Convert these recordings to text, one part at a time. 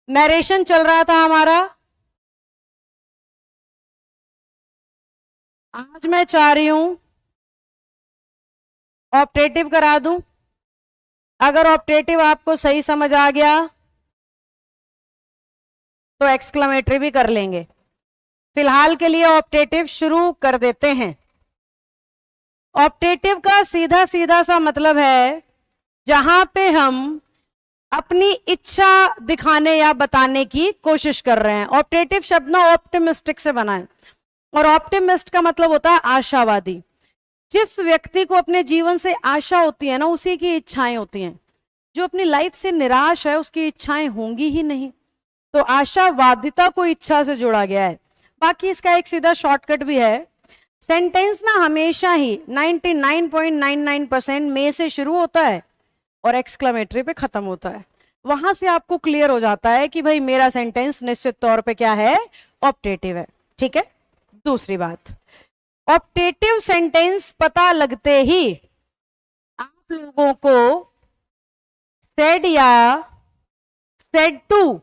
Narration चल रहा था हमारा। आज मैं चाह रही हूं ऑप्टेटिव करा दूं। अगर ऑप्टेटिव आपको सही समझ आ गया तो एक्सक्लेमेटरी भी कर लेंगे। फिलहाल के लिए ऑप्टेटिव शुरू कर देते हैं। ऑप्टेटिव का सीधा सीधा सा मतलब है जहां पे हम अपनी इच्छा दिखाने या बताने की कोशिश कर रहे हैं। ऑप्टेटिव शब्द ना ऑप्टिमिस्टिक से बना है, और ऑप्टिमिस्ट का मतलब होता है आशावादी। जिस व्यक्ति को अपने जीवन से आशा होती है ना, उसी की इच्छाएं होती हैं। जो अपनी लाइफ से निराश है उसकी इच्छाएं होंगी ही नहीं। तो आशावादिता को इच्छा से जोड़ा गया है। बाकी इसका एक सीधा शॉर्टकट भी है। सेंटेंस ना हमेशा ही 99.99% में से शुरू होता है और एक्सक्लेमेटरी पे खत्म होता है। वहां से आपको क्लियर हो जाता है कि भाई मेरा सेंटेंस निश्चित तौर पे क्या है, ऑप्टेटिव है। ठीक है। दूसरी बात, ऑप्टेटिव सेंटेंस पता लगते ही आप लोगों को सेड या सेड टू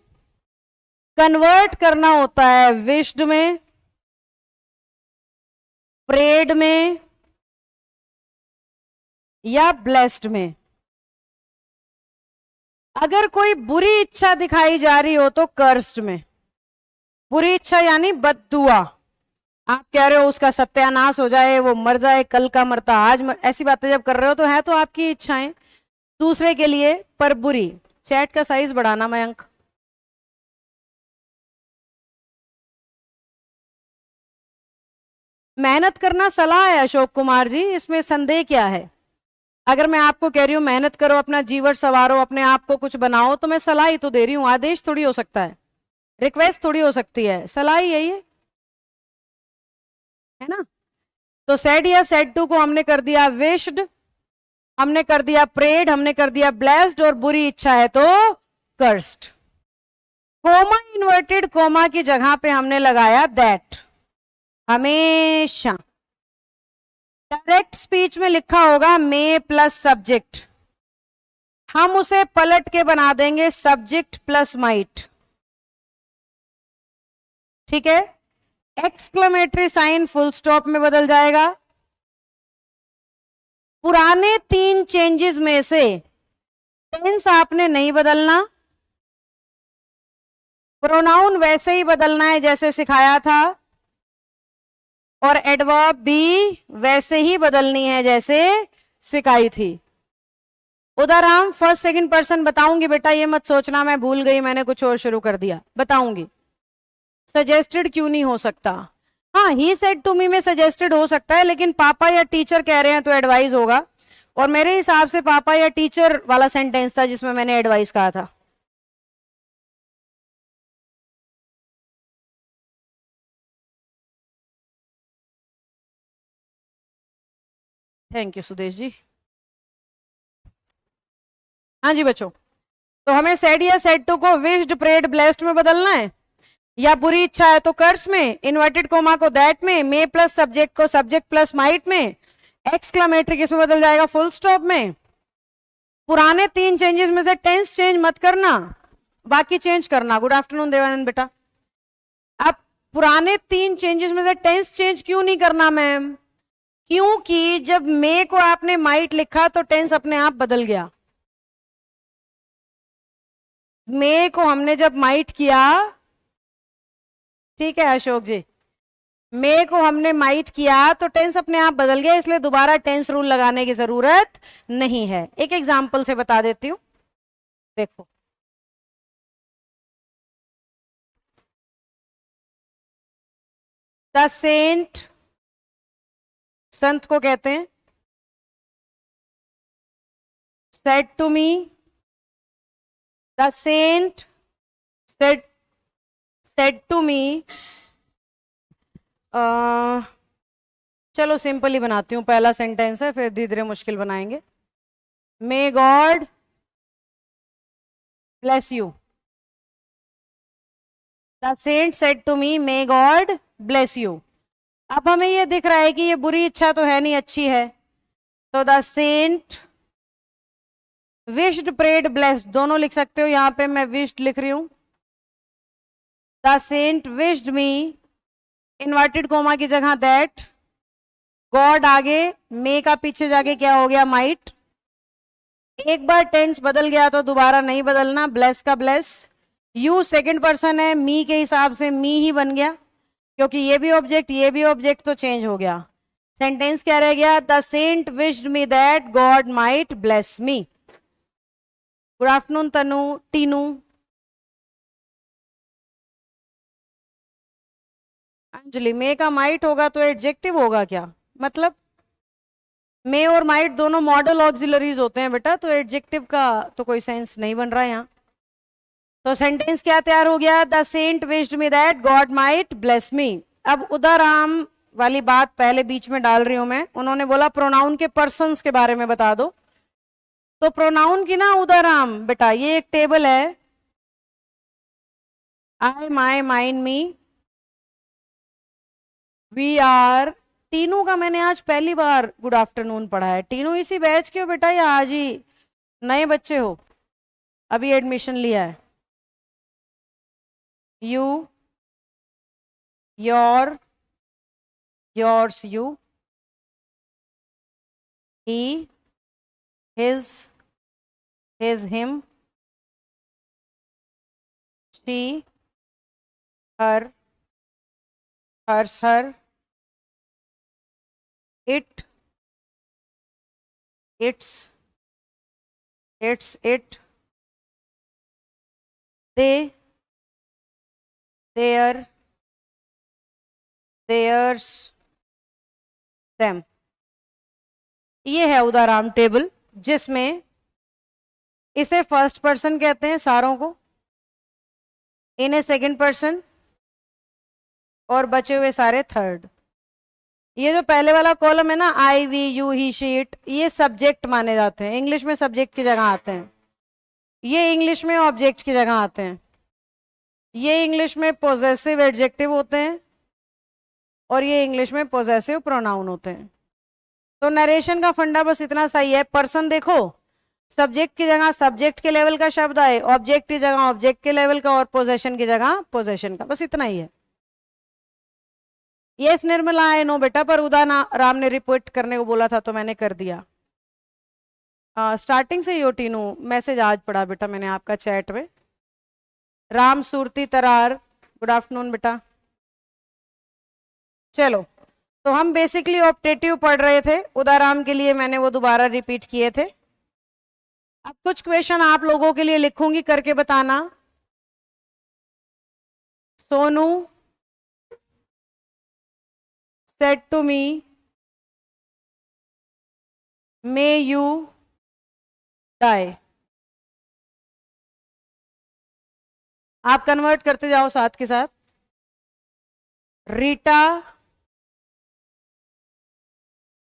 कन्वर्ट करना होता है विश्ड में, प्रेड में या ब्लेस्ड में। अगर कोई बुरी इच्छा दिखाई जा रही हो तो कर्स्ड में। बुरी इच्छा यानी बद्दुआ। आप कह रहे हो उसका सत्यानाश हो जाए, वो मर जाए, कल का मरता आज ऐसी बातें जब कर रहे हो तो है तो आपकी इच्छाएं दूसरे के लिए पर बुरी। चैट का साइज बढ़ाना मयंक। मेहनत करना सलाह है अशोक कुमार जी, इसमें संदेह क्या है। अगर मैं आपको कह रही हूं मेहनत करो, अपना जीवन संवारो, अपने आप को कुछ बनाओ, तो मैं सलाह ही तो दे रही हूं। आदेश थोड़ी हो सकता है, रिक्वेस्ट थोड़ी हो सकती है, सलाह ही है ना। तो सेड या सेड टू को हमने कर दिया विश्ड, हमने कर दिया प्रेड, हमने कर दिया ब्लेस्ड, और बुरी इच्छा है तो कर्स्ड। कोमा इन्वर्टेड कोमा की जगह पे हमने लगाया दैट। हमेशा डायरेक्ट स्पीच में लिखा होगा मे प्लस सब्जेक्ट, हम उसे पलट के बना देंगे सब्जेक्ट प्लस माइट। ठीक है। एक्सक्लेमेटरी साइन फुल स्टॉप में बदल जाएगा। पुराने 3 चेंजेस में से टेंस आपने नहीं बदलना, प्रोनाउन वैसे ही बदलना है जैसे सिखाया था, और एडवर्ब भी वैसे ही बदलनी है जैसे सिखाई थी। उदाहरण फर्स्ट सेकंड पर्सन बताऊंगी बेटा, ये मत सोचना मैं भूल गई मैंने कुछ और शुरू कर दिया, बताऊंगी। सजेस्टेड क्यों नहीं हो सकता? हाँ, ही सेड टू मी में सजेस्टेड हो सकता है, लेकिन पापा या टीचर कह रहे हैं तो एडवाइस होगा। और मेरे हिसाब से पापा या टीचर वाला सेंटेंस था जिसमें मैंने एडवाइस कहा था। Thank you Sudesh ji. हाँ जी बच्चों, तो हमें सेड या सेड टू को विश्ड प्रेड ब्लेस्ड में बदलना है, या बुरी इच्छा है तो कर्स में, इन्वर्टेड कोमा को दैट में, मे प्लस सब्जेक्ट को सब्जेक्ट प्लस माइट में, एक्सक्लेमेटरी किसमें बदल जाएगा, फुल स्टॉप में। पुराने 3 चेंजेस में से टेंस चेंज मत करना, बाकी चेंज करना। गुड आफ्टरनून देवानंद बेटा। अब पुराने 3 चेंजेस में से टेंस चेंज क्यों नहीं करना मैम? क्योंकि जब मे को आपने माइट लिखा तो टेंस अपने आप बदल गया। मे को हमने जब माइट किया, ठीक है अशोक जी, मे को हमने माइट किया तो टेंस अपने आप बदल गया, इसलिए दोबारा टेंस रूल लगाने की जरूरत नहीं है। एक एग्जांपल से बता देती हूं, देखो। द सेंट, संत को कहते हैं, said to me, the saint said to me. चलो सिंपल ही बनाती हूँ, पहला सेंटेंस है, फिर धीरे धीरे मुश्किल बनाएंगे। May God bless you. The saint said to me may God bless you. अब हमें ये दिख रहा है कि ये बुरी इच्छा तो है नहीं, अच्छी है। तो the saint wished prayed blessed, दोनों लिख सकते हो, यहां पे मैं विश्ड लिख रही हूं, the saint wished me, inverted comma की जगह दैट, गॉड आगे, मे का पीछे जाके क्या हो गया, माइट। एक बार टेंस बदल गया तो दोबारा नहीं बदलना, ब्लेस का ब्लेस। यू सेकंड पर्सन है, मी के हिसाब से मी ही बन गया, क्योंकि ये भी ऑब्जेक्ट तो चेंज हो गया। सेंटेंस क्या रह गया, the saint wished me that God might bless me. Good afternoon Tanu, Tinu. Anjali, may का माइट होगा तो एडजेक्टिव होगा क्या, मतलब मे और माइट दोनों मॉडल ऑक्सिलरीज होते हैं बेटा, तो एडजेक्टिव का तो कोई सेंस नहीं बन रहा है यहाँ। तो सेंटेंस क्या तैयार हो गया, the saint wished me that God might bless me. अब उदाराम वाली बात पहले बीच में डाल रही हूं मैं, उन्होंने बोला प्रोनाउन के पर्सन्स के बारे में बता दो। तो प्रोनाउन की ना उदाराम बेटा, ये एक टेबल है, आई, माई, माइन, मी, वी आर। तीनों का मैंने आज पहली बार गुड आफ्टरनून पढ़ा है। तीनों इसी बैच के हो बेटा या आज ही नए बच्चे हो, अभी एडमिशन लिया है? You, your, yours, you, he, his, him, she, her, hers, her, it, its, it, they, their, theirs, them। ये है उदाराम टेबल, जिसमें इसे फर्स्ट पर्सन कहते हैं सारों को, इन्हें सेकंड पर्सन, और बचे हुए सारे थर्ड। ये जो पहले वाला कॉलम है ना, I, we, you, he, she, it, ये सब्जेक्ट माने जाते हैं, इंग्लिश में सब्जेक्ट की जगह आते हैं। ये इंग्लिश में ऑब्जेक्ट की जगह आते हैं। ये इंग्लिश में पोजेसिव एडजेक्टिव होते हैं, और ये इंग्लिश में पोजेसिव प्रोनाउन होते हैं। तो नरेशन का फंडा बस इतना सही है, पर्सन देखो, सब्जेक्ट की जगह सब्जेक्ट के लेवल का शब्द आए, ऑब्जेक्ट की जगह ऑब्जेक्ट के लेवल का, और पोजेशन की जगह पोजेशन का, बस इतना ही है। यस निर्मला, आए नो बेटा, पर राम ने रिपोर्ट करने को बोला था तो मैंने कर दिया। स्टार्टिंग से टीनू मैसेज आज पढ़ा बेटा मैंने आपका चैट में। राम सूरती तरार, गुड आफ्टरनून बेटा। चलो, तो हम बेसिकली ऑप्टेटिव पढ़ रहे थे, उदाराम के लिए मैंने वो दोबारा रिपीट किए थे। अब कुछ क्वेश्चन आप लोगों के लिए लिखूंगी, करके बताना। Sonu said to me, may you die। आप कन्वर्ट करते जाओ साथ के साथ। Rita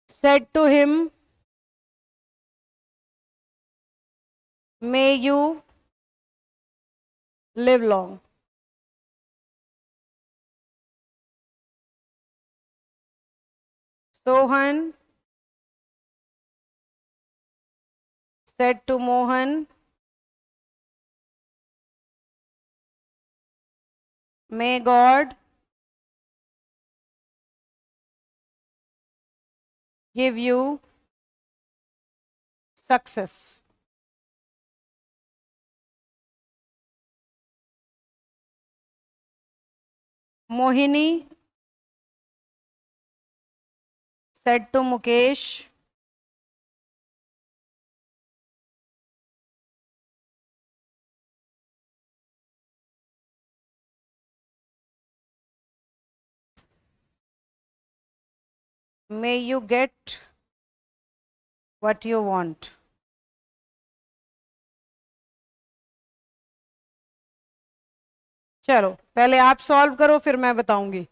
said to him, may you live long। Sohan said to Mohan, may God give you success। Mohini said to Mukesh, may you get what you want। चलो पहले आप solve करो, फिर मैं बताऊंगी।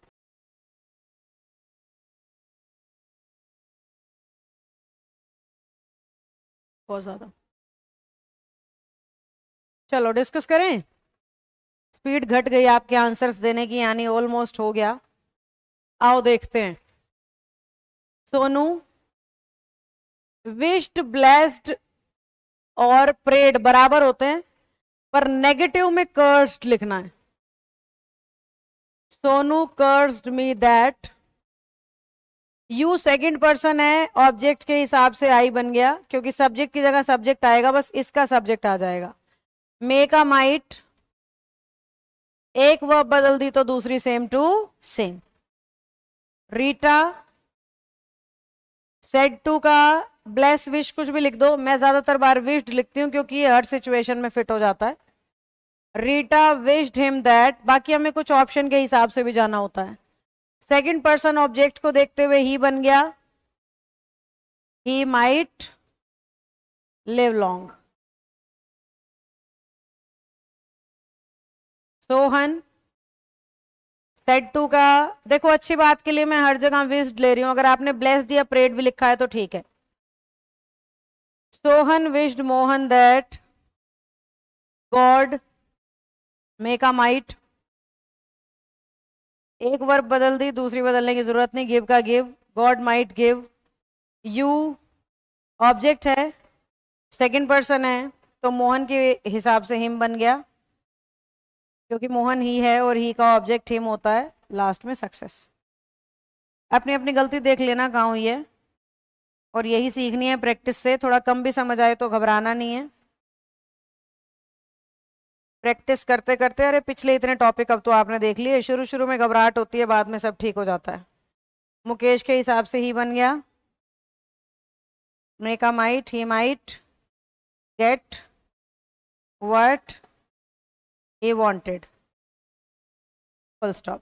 बहुत ज्यादा, चलो डिस्कस करें। स्पीड घट गई आपके आंसर्स देने की, यानी ऑलमोस्ट हो गया। आओ देखते हैं। सोनू, विश्ड, ब्लेस्ड और प्रेड बराबर होते हैं, पर नेगेटिव में कर्स्ड लिखना है। Sonu cursed me that. You second person है, ऑब्जेक्ट के हिसाब से आई बन गया, क्योंकि सब्जेक्ट की जगह सब्जेक्ट आएगा, बस इसका सब्जेक्ट आ जाएगा। मे का माइट, एक वर्ब बदल दी तो दूसरी same to same. Rita said to का ब्लेस विश कुछ भी लिख दो, मैं ज्यादातर बार विश्ड लिखती हूँ क्योंकि ये हर सिचुएशन में फिट हो जाता है। रीटा विश्ड हिम दैट, बाकी हमें कुछ ऑप्शन के हिसाब से भी जाना होता है। सेकंड पर्सन ऑब्जेक्ट को देखते हुए ही बन गया, he might live long. Sohan said to का, देखो अच्छी बात के लिए मैं हर जगह विश्ड ले रही हूं, अगर आपने ब्लेस्ड या प्रेड भी लिखा है तो ठीक है। Sohan wished Mohan that God may का माइट, एक वर्ब बदल दी, दूसरी बदलने की जरूरत नहीं, गिव का give, God might give. You object है, सेकंड पर्सन है, तो मोहन के हिसाब से हिम बन गया, क्योंकि मोहन ही है और ही का ऑब्जेक्ट हिम होता है, लास्ट में सक्सेस। अपनी अपनी गलती देख लेना कहाँ हुई है, और यही सीखनी है प्रैक्टिस से। थोड़ा कम भी समझ आए तो घबराना नहीं है, प्रैक्टिस करते करते, अरे पिछले इतने टॉपिक अब तो आपने देख लिए, शुरू शुरू में घबराहट होती है, बाद में सब ठीक हो जाता है। मुकेश के हिसाब से ही बन गया, make a might, he might get what he wanted, full stop।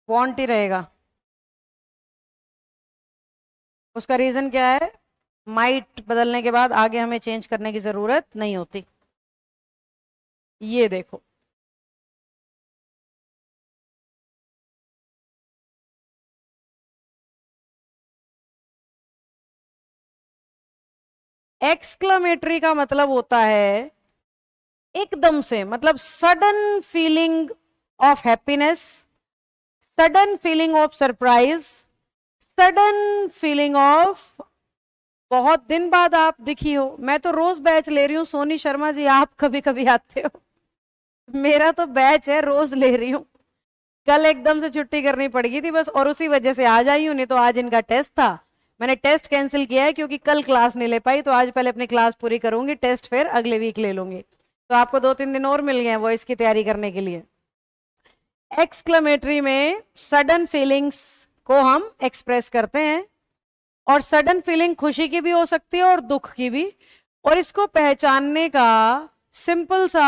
want ही रहेगा, उसका रीजन क्या है, माइट बदलने के बाद आगे हमें चेंज करने की जरूरत नहीं होती। ये देखो एक्सक्लेमेटरी का मतलब होता है एकदम से, मतलब sudden feeling of happiness, sudden feeling of surprise, sudden feeling of बहुत दिन बाद आप दिखी हो। मैं तो रोज बैच ले रही हूँ सोनी शर्मा जी, आप कभी कभी आते हो, मेरा तो बैच है, रोज ले रही हूँ। कल एकदम से छुट्टी करनी पड़ गई थी बस, और उसी वजह से आज आई हूँ, नहीं तो आज इनका टेस्ट था, मैंने टेस्ट कैंसिल किया है क्योंकि कल क्लास नहीं ले पाई, तो आज पहले अपनी क्लास पूरी करूंगी, टेस्ट फिर अगले वीक ले लूंगी। तो आपको 2-3 दिन और मिल गए हैं वॉइस की तैयारी करने के लिए। एक्सक्लेमेटरी में सडन फीलिंग्स को हम एक्सप्रेस करते हैं, और सडन फीलिंग खुशी की भी हो सकती है और दुख की भी, और इसको पहचानने का सिंपल सा,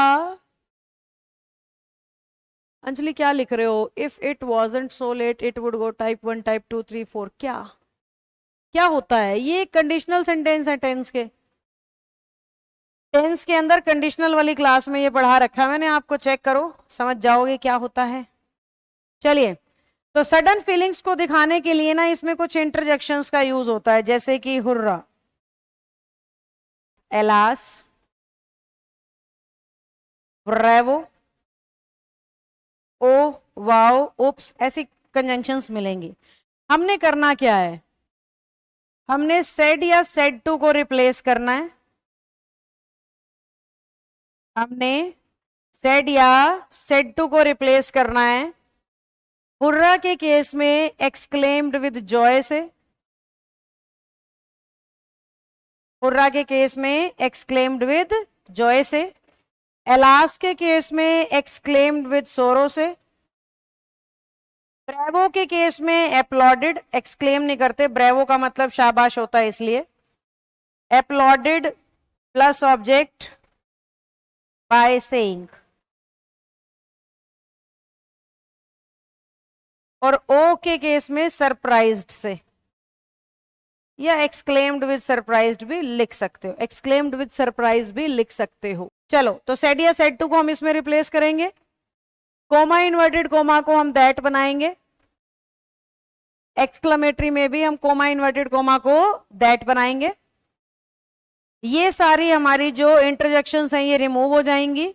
अंजलि क्या लिख रहे हो, if it wasn't so let it would go type 1 type 2 3 4, क्या क्या होता है ये? कंडीशनल सेंटेंस है टेंस के, टेंस के अंदर कंडीशनल वाली क्लास में ये पढ़ा रखा है मैंने, आपको चेक करो समझ जाओगे क्या होता है। चलिए, तो सडन फीलिंग्स को दिखाने के लिए ना इसमें कुछ इंटरजेक्शंस का यूज होता है, जैसे कि हुर्रा, एलास, ब्रेवो, ओ, वाओ, उप्स, ऐसी कंजंक्शंस मिलेंगी। हमने करना क्या है, हमने सेड या सेड टू को रिप्लेस करना है, हमने सेड या सेड टू को रिप्लेस करना है। हुर्रा के केस में एक्सक्लेम्ड विद जॉय से, हुर्रा के केस में एक्सक्लेम्ड विद जॉय से, एलास के केस में एक्सक्लेम्ड विद सोरो से, ब्रेवो के केस में एप्लॉडेड, एक्सक्लेम नहीं करते, ब्रेवो का मतलब शाबाश होता है इसलिए, applauded plus object by saying, और ओ के केस में सरप्राइज्ड से, या एक्सक्लेम्ड विद सरप्राइज्ड भी लिख सकते हो, एक्सक्लेम्ड विद सरप्राइज भी लिख सकते हो। चलो, तो सेड या सेड टू को हम इसमें रिप्लेस करेंगे, कोमा इन्वर्टेड कोमा को हम दैट बनाएंगे, एक्सक्लेमेटरी में भी हम कोमा इन्वर्टेड कोमा को दैट बनाएंगे। ये सारी हमारी जो इंटरजेक्शंस हैं ये रिमूव हो जाएंगी,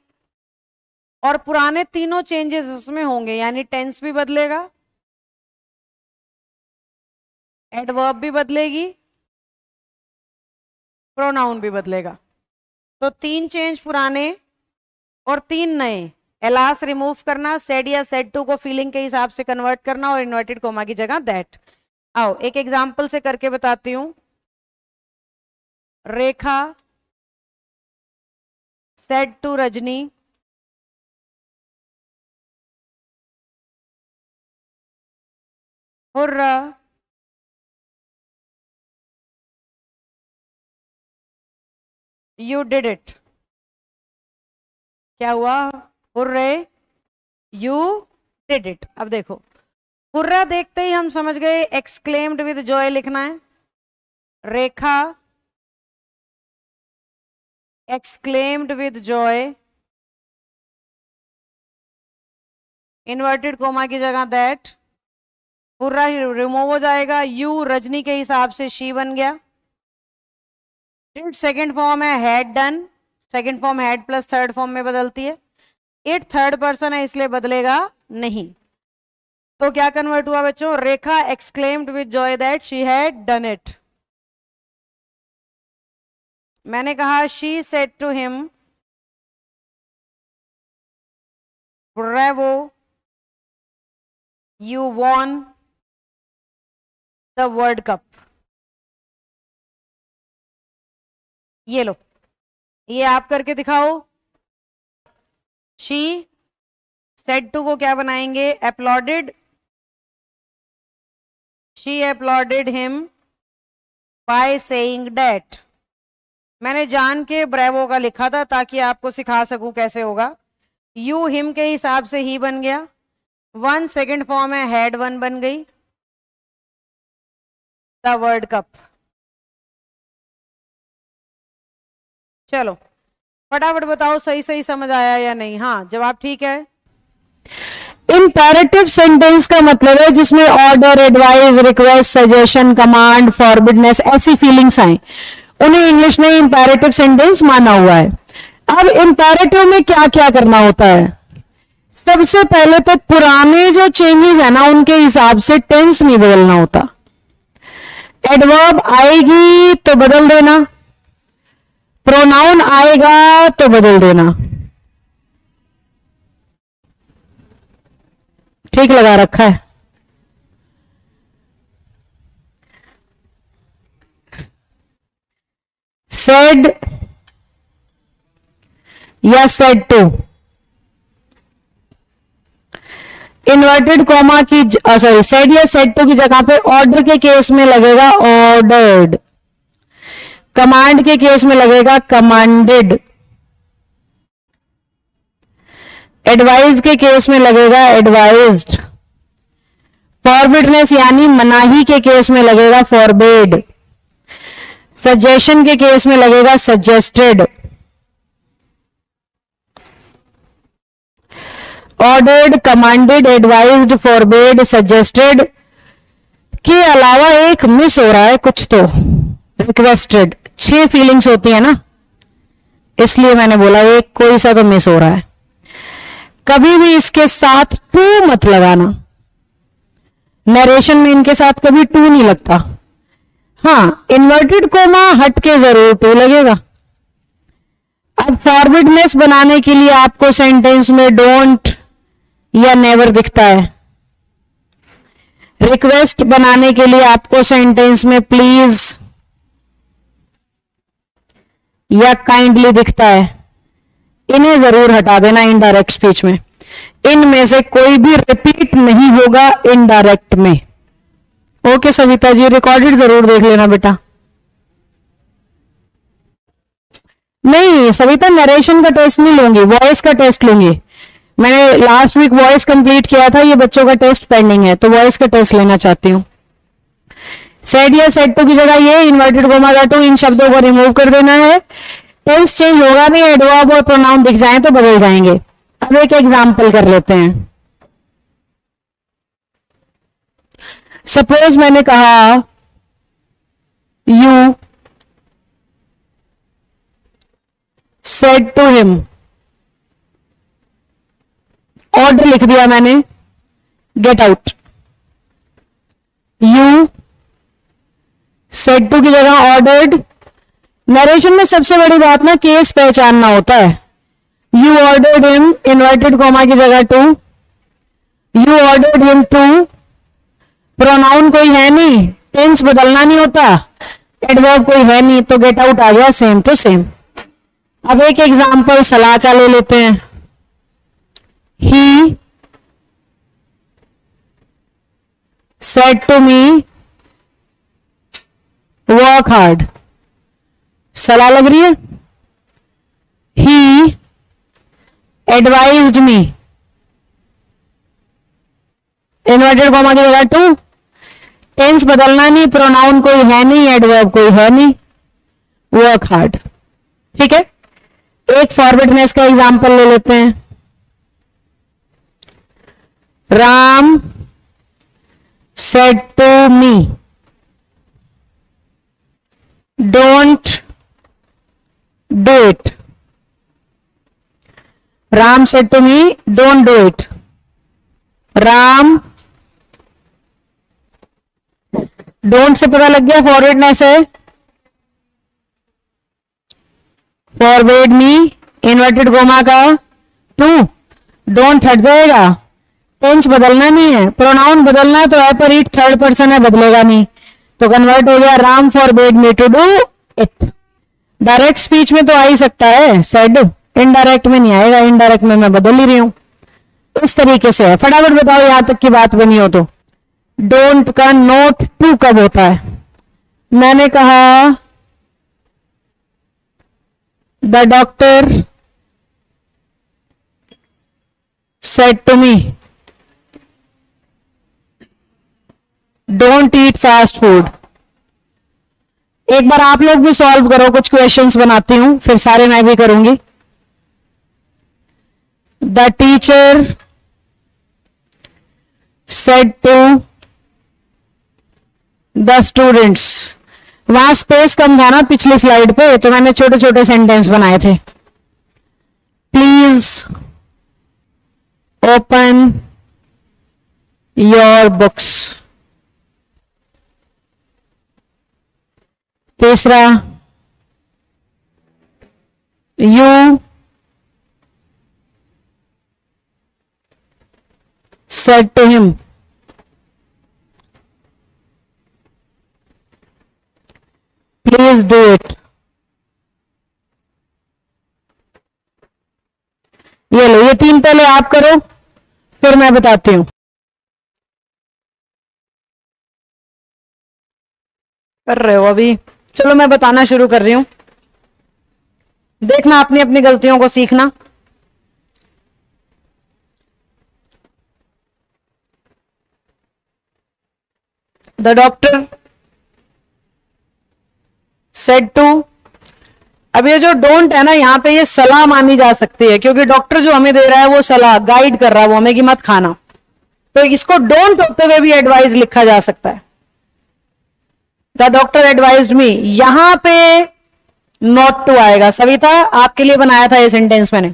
और पुराने तीनों चेंजेस इसमें होंगे, यानी टेंस भी बदलेगा, एडवर्ब भी बदलेगी, प्रोनाउन भी बदलेगा। तो 3 चेंज पुराने और 3 नए। एलास रिमूव करना, सेड या सेड टू को फीलिंग के हिसाब से कन्वर्ट करना और इन्वर्टेड कोमा की जगह दैट। आओ एक एग्जाम्पल से करके बताती हूं। Rekha said to Rajni, hurrah you did it. क्या हुआ? Hurray you did it. अब देखो, हुर्रा देखते ही हम समझ गए एक्सक्लेम्ड विद जॉय लिखना है। Rekha exclaimed with joy, inverted comma की जगह दैट, हुर्रा रिमूव हो जाएगा, यू रजनी के हिसाब से शी बन गया। डिड सेकेंड फॉर्म है had done, second form had plus third form में बदलती है। इट थर्ड पर्सन है इसलिए बदलेगा नहीं। तो क्या कन्वर्ट हुआ बच्चों? Rekha exclaimed with joy that she had done it. मैंने कहा she said to him bravo you won the world cup. ये लो, ये आप करके दिखाओ। शी सेड टू को क्या बनाएंगे? Uploaded, she uploaded him by saying that. मैंने जान के ब्रेवो का लिखा था ताकि आपको सिखा सकूं कैसे होगा। यू हिम के हिसाब से ही बन गया, वन सेकेंड फॉर्म है हैड वन बन गई, द वर्ल्ड कप। चलो फटाफट बताओ सही सही समझ आया या नहीं? हाँ जवाब ठीक है। इंपैरेटिव सेंटेंस का मतलब है जिसमें order, advice, request, suggestion, command, forbiddenness ऐसी फीलिंग्स आए, उन्हें इंग्लिश में इंपैरेटिव सेंटेंस माना हुआ है। अब इंपैरेटिव में क्या क्या करना होता है? सबसे पहले तो पुराने जो चेंजेस है ना उनके हिसाब से टेंस नहीं बदलना होता। एडवर्ब आएगी तो बदल देना, प्रोनाउन आएगा तो बदल देना। ठीक लगा रखा है? सेड या सेड टू, इन्वर्टेड कॉमा की सॉरी सेड या सेड टू की जगह पे ऑर्डर के केस में लगेगा ऑर्डर्ड, कमांड के केस में लगेगा कमांडेड, एडवाइज के केस में लगेगा एडवाइज्ड, फॉरबिडनेस यानी मनाही के केस में लगेगा फॉरबेड, सजेशन के केस में लगेगा suggested, ordered, commanded, advised, forbade, suggested के अलावा एक मिस हो रहा है कुछ तो, रिक्वेस्टेड। 6 फीलिंग्स होती है ना, इसलिए मैंने बोला एक कोई सा तो मिस हो रहा है। कभी भी इसके साथ टू मत लगाना, नरेशन में इनके साथ कभी टू नहीं लगता। हाँ इन्वर्टेड कोमा हट के जरूर टू लगेगा। अब फॉरबिडनेस बनाने के लिए आपको सेंटेंस में डोंट या नेवर दिखता है, रिक्वेस्ट बनाने के लिए आपको सेंटेंस में प्लीज या काइंडली दिखता है। इन्हें जरूर हटा देना इनडायरेक्ट स्पीच में, इनमें से कोई भी रिपीट नहीं होगा इनडायरेक्ट में। ओके सविता जी, रिकॉर्डेड जरूर देख लेना बेटा। नहीं सविता, नरेशन का टेस्ट नहीं लूंगी, वॉइस का टेस्ट लूंगी। मैंने लास्ट वीक वॉइस कंप्लीट किया था, ये बच्चों का टेस्ट पेंडिंग है, तो वॉइस का टेस्ट लेना चाहती हूँ। सेड या सेड टू की जगह ये इन्वर्टेड कोमा का टू, इन शब्दों को रिमूव कर देना है। टेंस चेंज होगा नहीं, एडवर्ब और प्रोनाउन दिख जाएं तो बदल जाएंगे। अब एक एग्जाम्पल कर लेते हैं। सपोज मैंने कहा you said to him, order लिख दिया मैंने, get out. You said to की जगह ऑर्डर्ड, नरेशन में सबसे बड़ी बात ना केस पहचानना होता है। You ordered him, inverted comma की जगह to, you ordered him to, pronoun कोई है नहीं, टेंस बदलना नहीं होता, एडवर्ब कोई है नहीं, तो गेट आउट आ गया सेम टू सेम। अब एक एग्जांपल सलाह का ले लेते हैं। He said to me work hard, सलाह लग रही है। He advised me, inverted comma की जगह टू, टेंस बदलना नहीं, प्रोनाउन कोई है नहीं, एडवर्ब कोई है नहीं, वर्क हार्ड। ठीक है, एक फॉरवर्डनेस का एग्जांपल ले लेते हैं। Ram said to me don't do it, Ram said to me don't do it, Ram, don't से पता लग गया फॉरवर्डनेस है, फॉरवर्ड मी, इन्वर्टेड कोमा का टू, डोंट हट जाएगा, टेंस बदलना नहीं है, प्रोनाउन बदलना है तो है, पर इट थर्ड पर्सन है, बदलेगा नहीं, तो कन्वर्ट हो गया Ram forbade me to do it. Direct speech में तो आ ही सकता है सेड, इनडायरेक्ट में नहीं आएगा, इनडायरेक्ट में मैं बदल ही रही हूं। इस तरीके से है। फटाफट बताओ यहां तक की बात बनी हो तो। डोंट का नोट टू कब होता है? मैंने कहा the doctor said to me don't eat fast food. एक बार आप लोग भी सॉल्व करो, कुछ क्वेश्चंस बनाती हूं, फिर सारे मैं भी करूंगी। The teacher said to the students, वहां स्पेस कम था ना पिछली स्लाइड पे, तो मैंने छोटे छोटे सेंटेंस बनाए थे। Please open your books. तीसरा, you said to him please do it। ये लो, ये तीन पहले आप करो, फिर मैं बताती हूं। कर रहे हो अभी? चलो मैं बताना शुरू कर रही हूं, देखना अपनी अपनी गलतियों को सीखना। द डॉक्टर सेड टू, अब ये जो डोंट है ना, यहां पे ये सलाह मानी जा सकती है, क्योंकि डॉक्टर जो हमें दे रहा है वो सलाह गाइड कर रहा है वो हमें कि मत खाना, तो इसको डोंट होते हुए भी एडवाइस लिखा जा सकता है। द डॉक्टर एडवाइज्ड मी, यहां पे नॉट टू आएगा। सविता आपके लिए बनाया था ये सेंटेंस मैंने।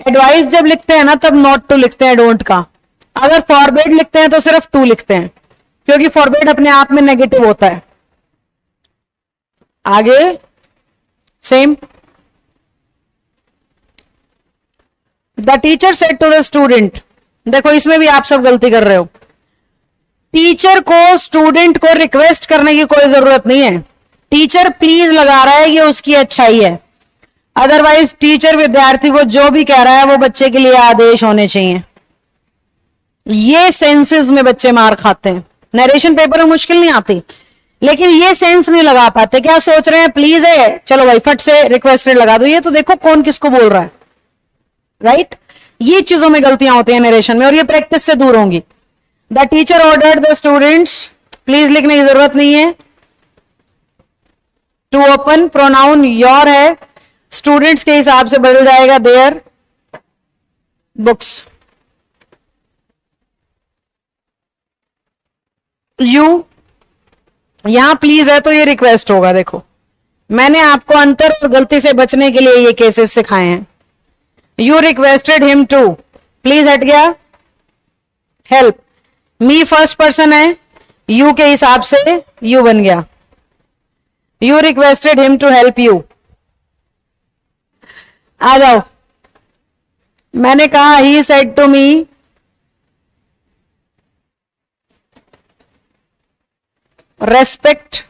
एडवाइस जब लिखते हैं ना तब नॉट टू लिखते हैं डोंट का, अगर फॉरबिड लिखते हैं तो सिर्फ टू लिखते हैं, क्योंकि फॉरबिड अपने आप में नेगेटिव होता है। आगे same, the teacher said to the student, देखो इसमें भी आप सब गलती कर रहे हो। टीचर को स्टूडेंट को रिक्वेस्ट करने की कोई जरूरत नहीं है, टीचर प्लीज लगा रहा है, ये उसकी अच्छाई है। अदरवाइज टीचर विद्यार्थी को जो भी कह रहा है वो बच्चे के लिए आदेश होने चाहिए। ये सेंसेस में बच्चे मार खाते हैं, नरेशन पेपर में मुश्किल नहीं आती, लेकिन ये सेंस नहीं लगा पाते। क्या सोच रहे हैं प्लीज है, चलो भाई फट से रिक्वेस्टेड लगा दो, ये तो देखो कौन किसको बोल रहा है, राइट? ये चीजों में गलतियां होती हैं नरेशन में, और ये प्रैक्टिस से दूर होंगी। The teacher ordered the students, please लिखने की जरूरत नहीं है। टू ओपन, प्रोनाउन योर है, स्टूडेंट्स के हिसाब से बदल जाएगा देयर बुक्स। यू, यहां प्लीज है तो ये रिक्वेस्ट होगा। देखो मैंने आपको अंतर और गलती से बचने के लिए ये केसेस सिखाए हैं। You requested him to, please हट गया, हेल्प। मी फर्स्ट पर्सन है, यू के हिसाब से यू बन गया। You requested him to help you. आ जाओ. मैंने कहा he said to me respect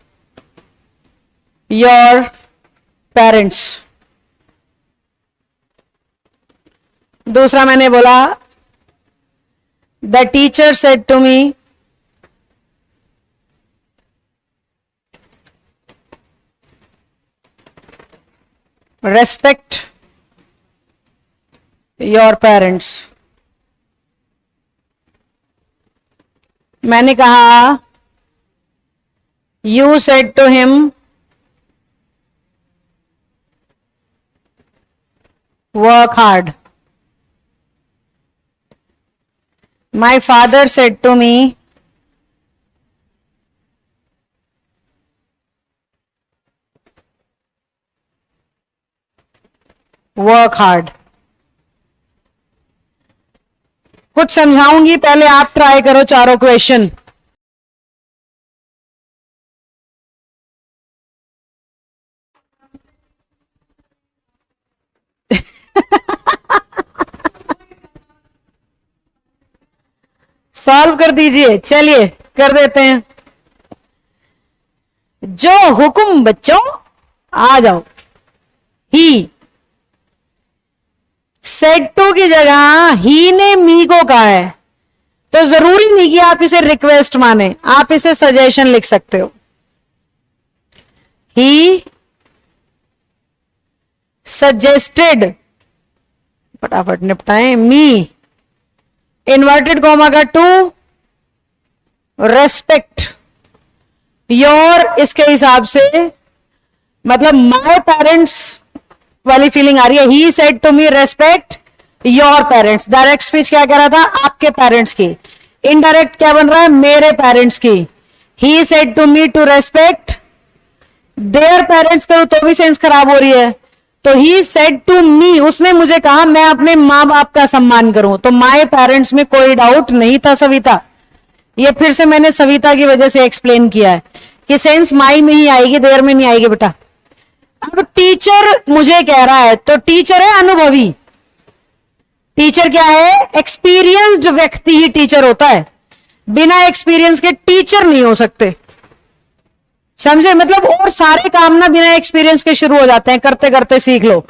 your parents. दूसरा मैंने बोला the teacher said to me respect your parents. मैंने कहा you said to him work hard. My father said to me work hard. कुछ समझाऊंगी, पहले आप ट्राई करो चारों क्वेश्चन. सॉल्व कर दीजिए. चलिए कर देते हैं. जो हुक्म बच्चों, आ जाओ. ही सेड टू की जगह ही ने मी को कहा है, तो जरूरी नहीं कि आप इसे रिक्वेस्ट माने, आप इसे सजेशन लिख सकते हो. ही सजेस्टेड, फटाफट निपटाएं, मी इन्वर्टेड कॉमा का टू रेस्पेक्ट योर, इसके हिसाब से मतलब माय पेरेंट्स वाली फीलिंग आ रही है. He said to me respect your parents. Direct speech क्या कह रहा था? आपके पेरेंट्स की. इनडायरेक्ट क्या बन रहा है? मेरे पेरेंट्स की. He said to me to respect their parents, करो तो भी सेंस खराब हो रही है. तो ही सेड टू मी, उसने मुझे कहा मैं अपने माँ बाप का सम्मान करूं. तो माय पेरेंट्स में कोई डाउट नहीं था सविता. ये फिर से मैंने सविता की वजह से एक्सप्लेन किया है कि सेंस माई में ही आएगी, देर में नहीं आएगी बेटा. अब टीचर मुझे कह रहा है, तो टीचर है अनुभवी. टीचर क्या है? एक्सपीरियंस्ड व्यक्ति ही टीचर होता है. बिना एक्सपीरियंस के टीचर नहीं हो सकते. समझे? मतलब और सारे काम ना बिना एक्सपीरियंस के शुरू हो जाते हैं, करते करते सीख लो.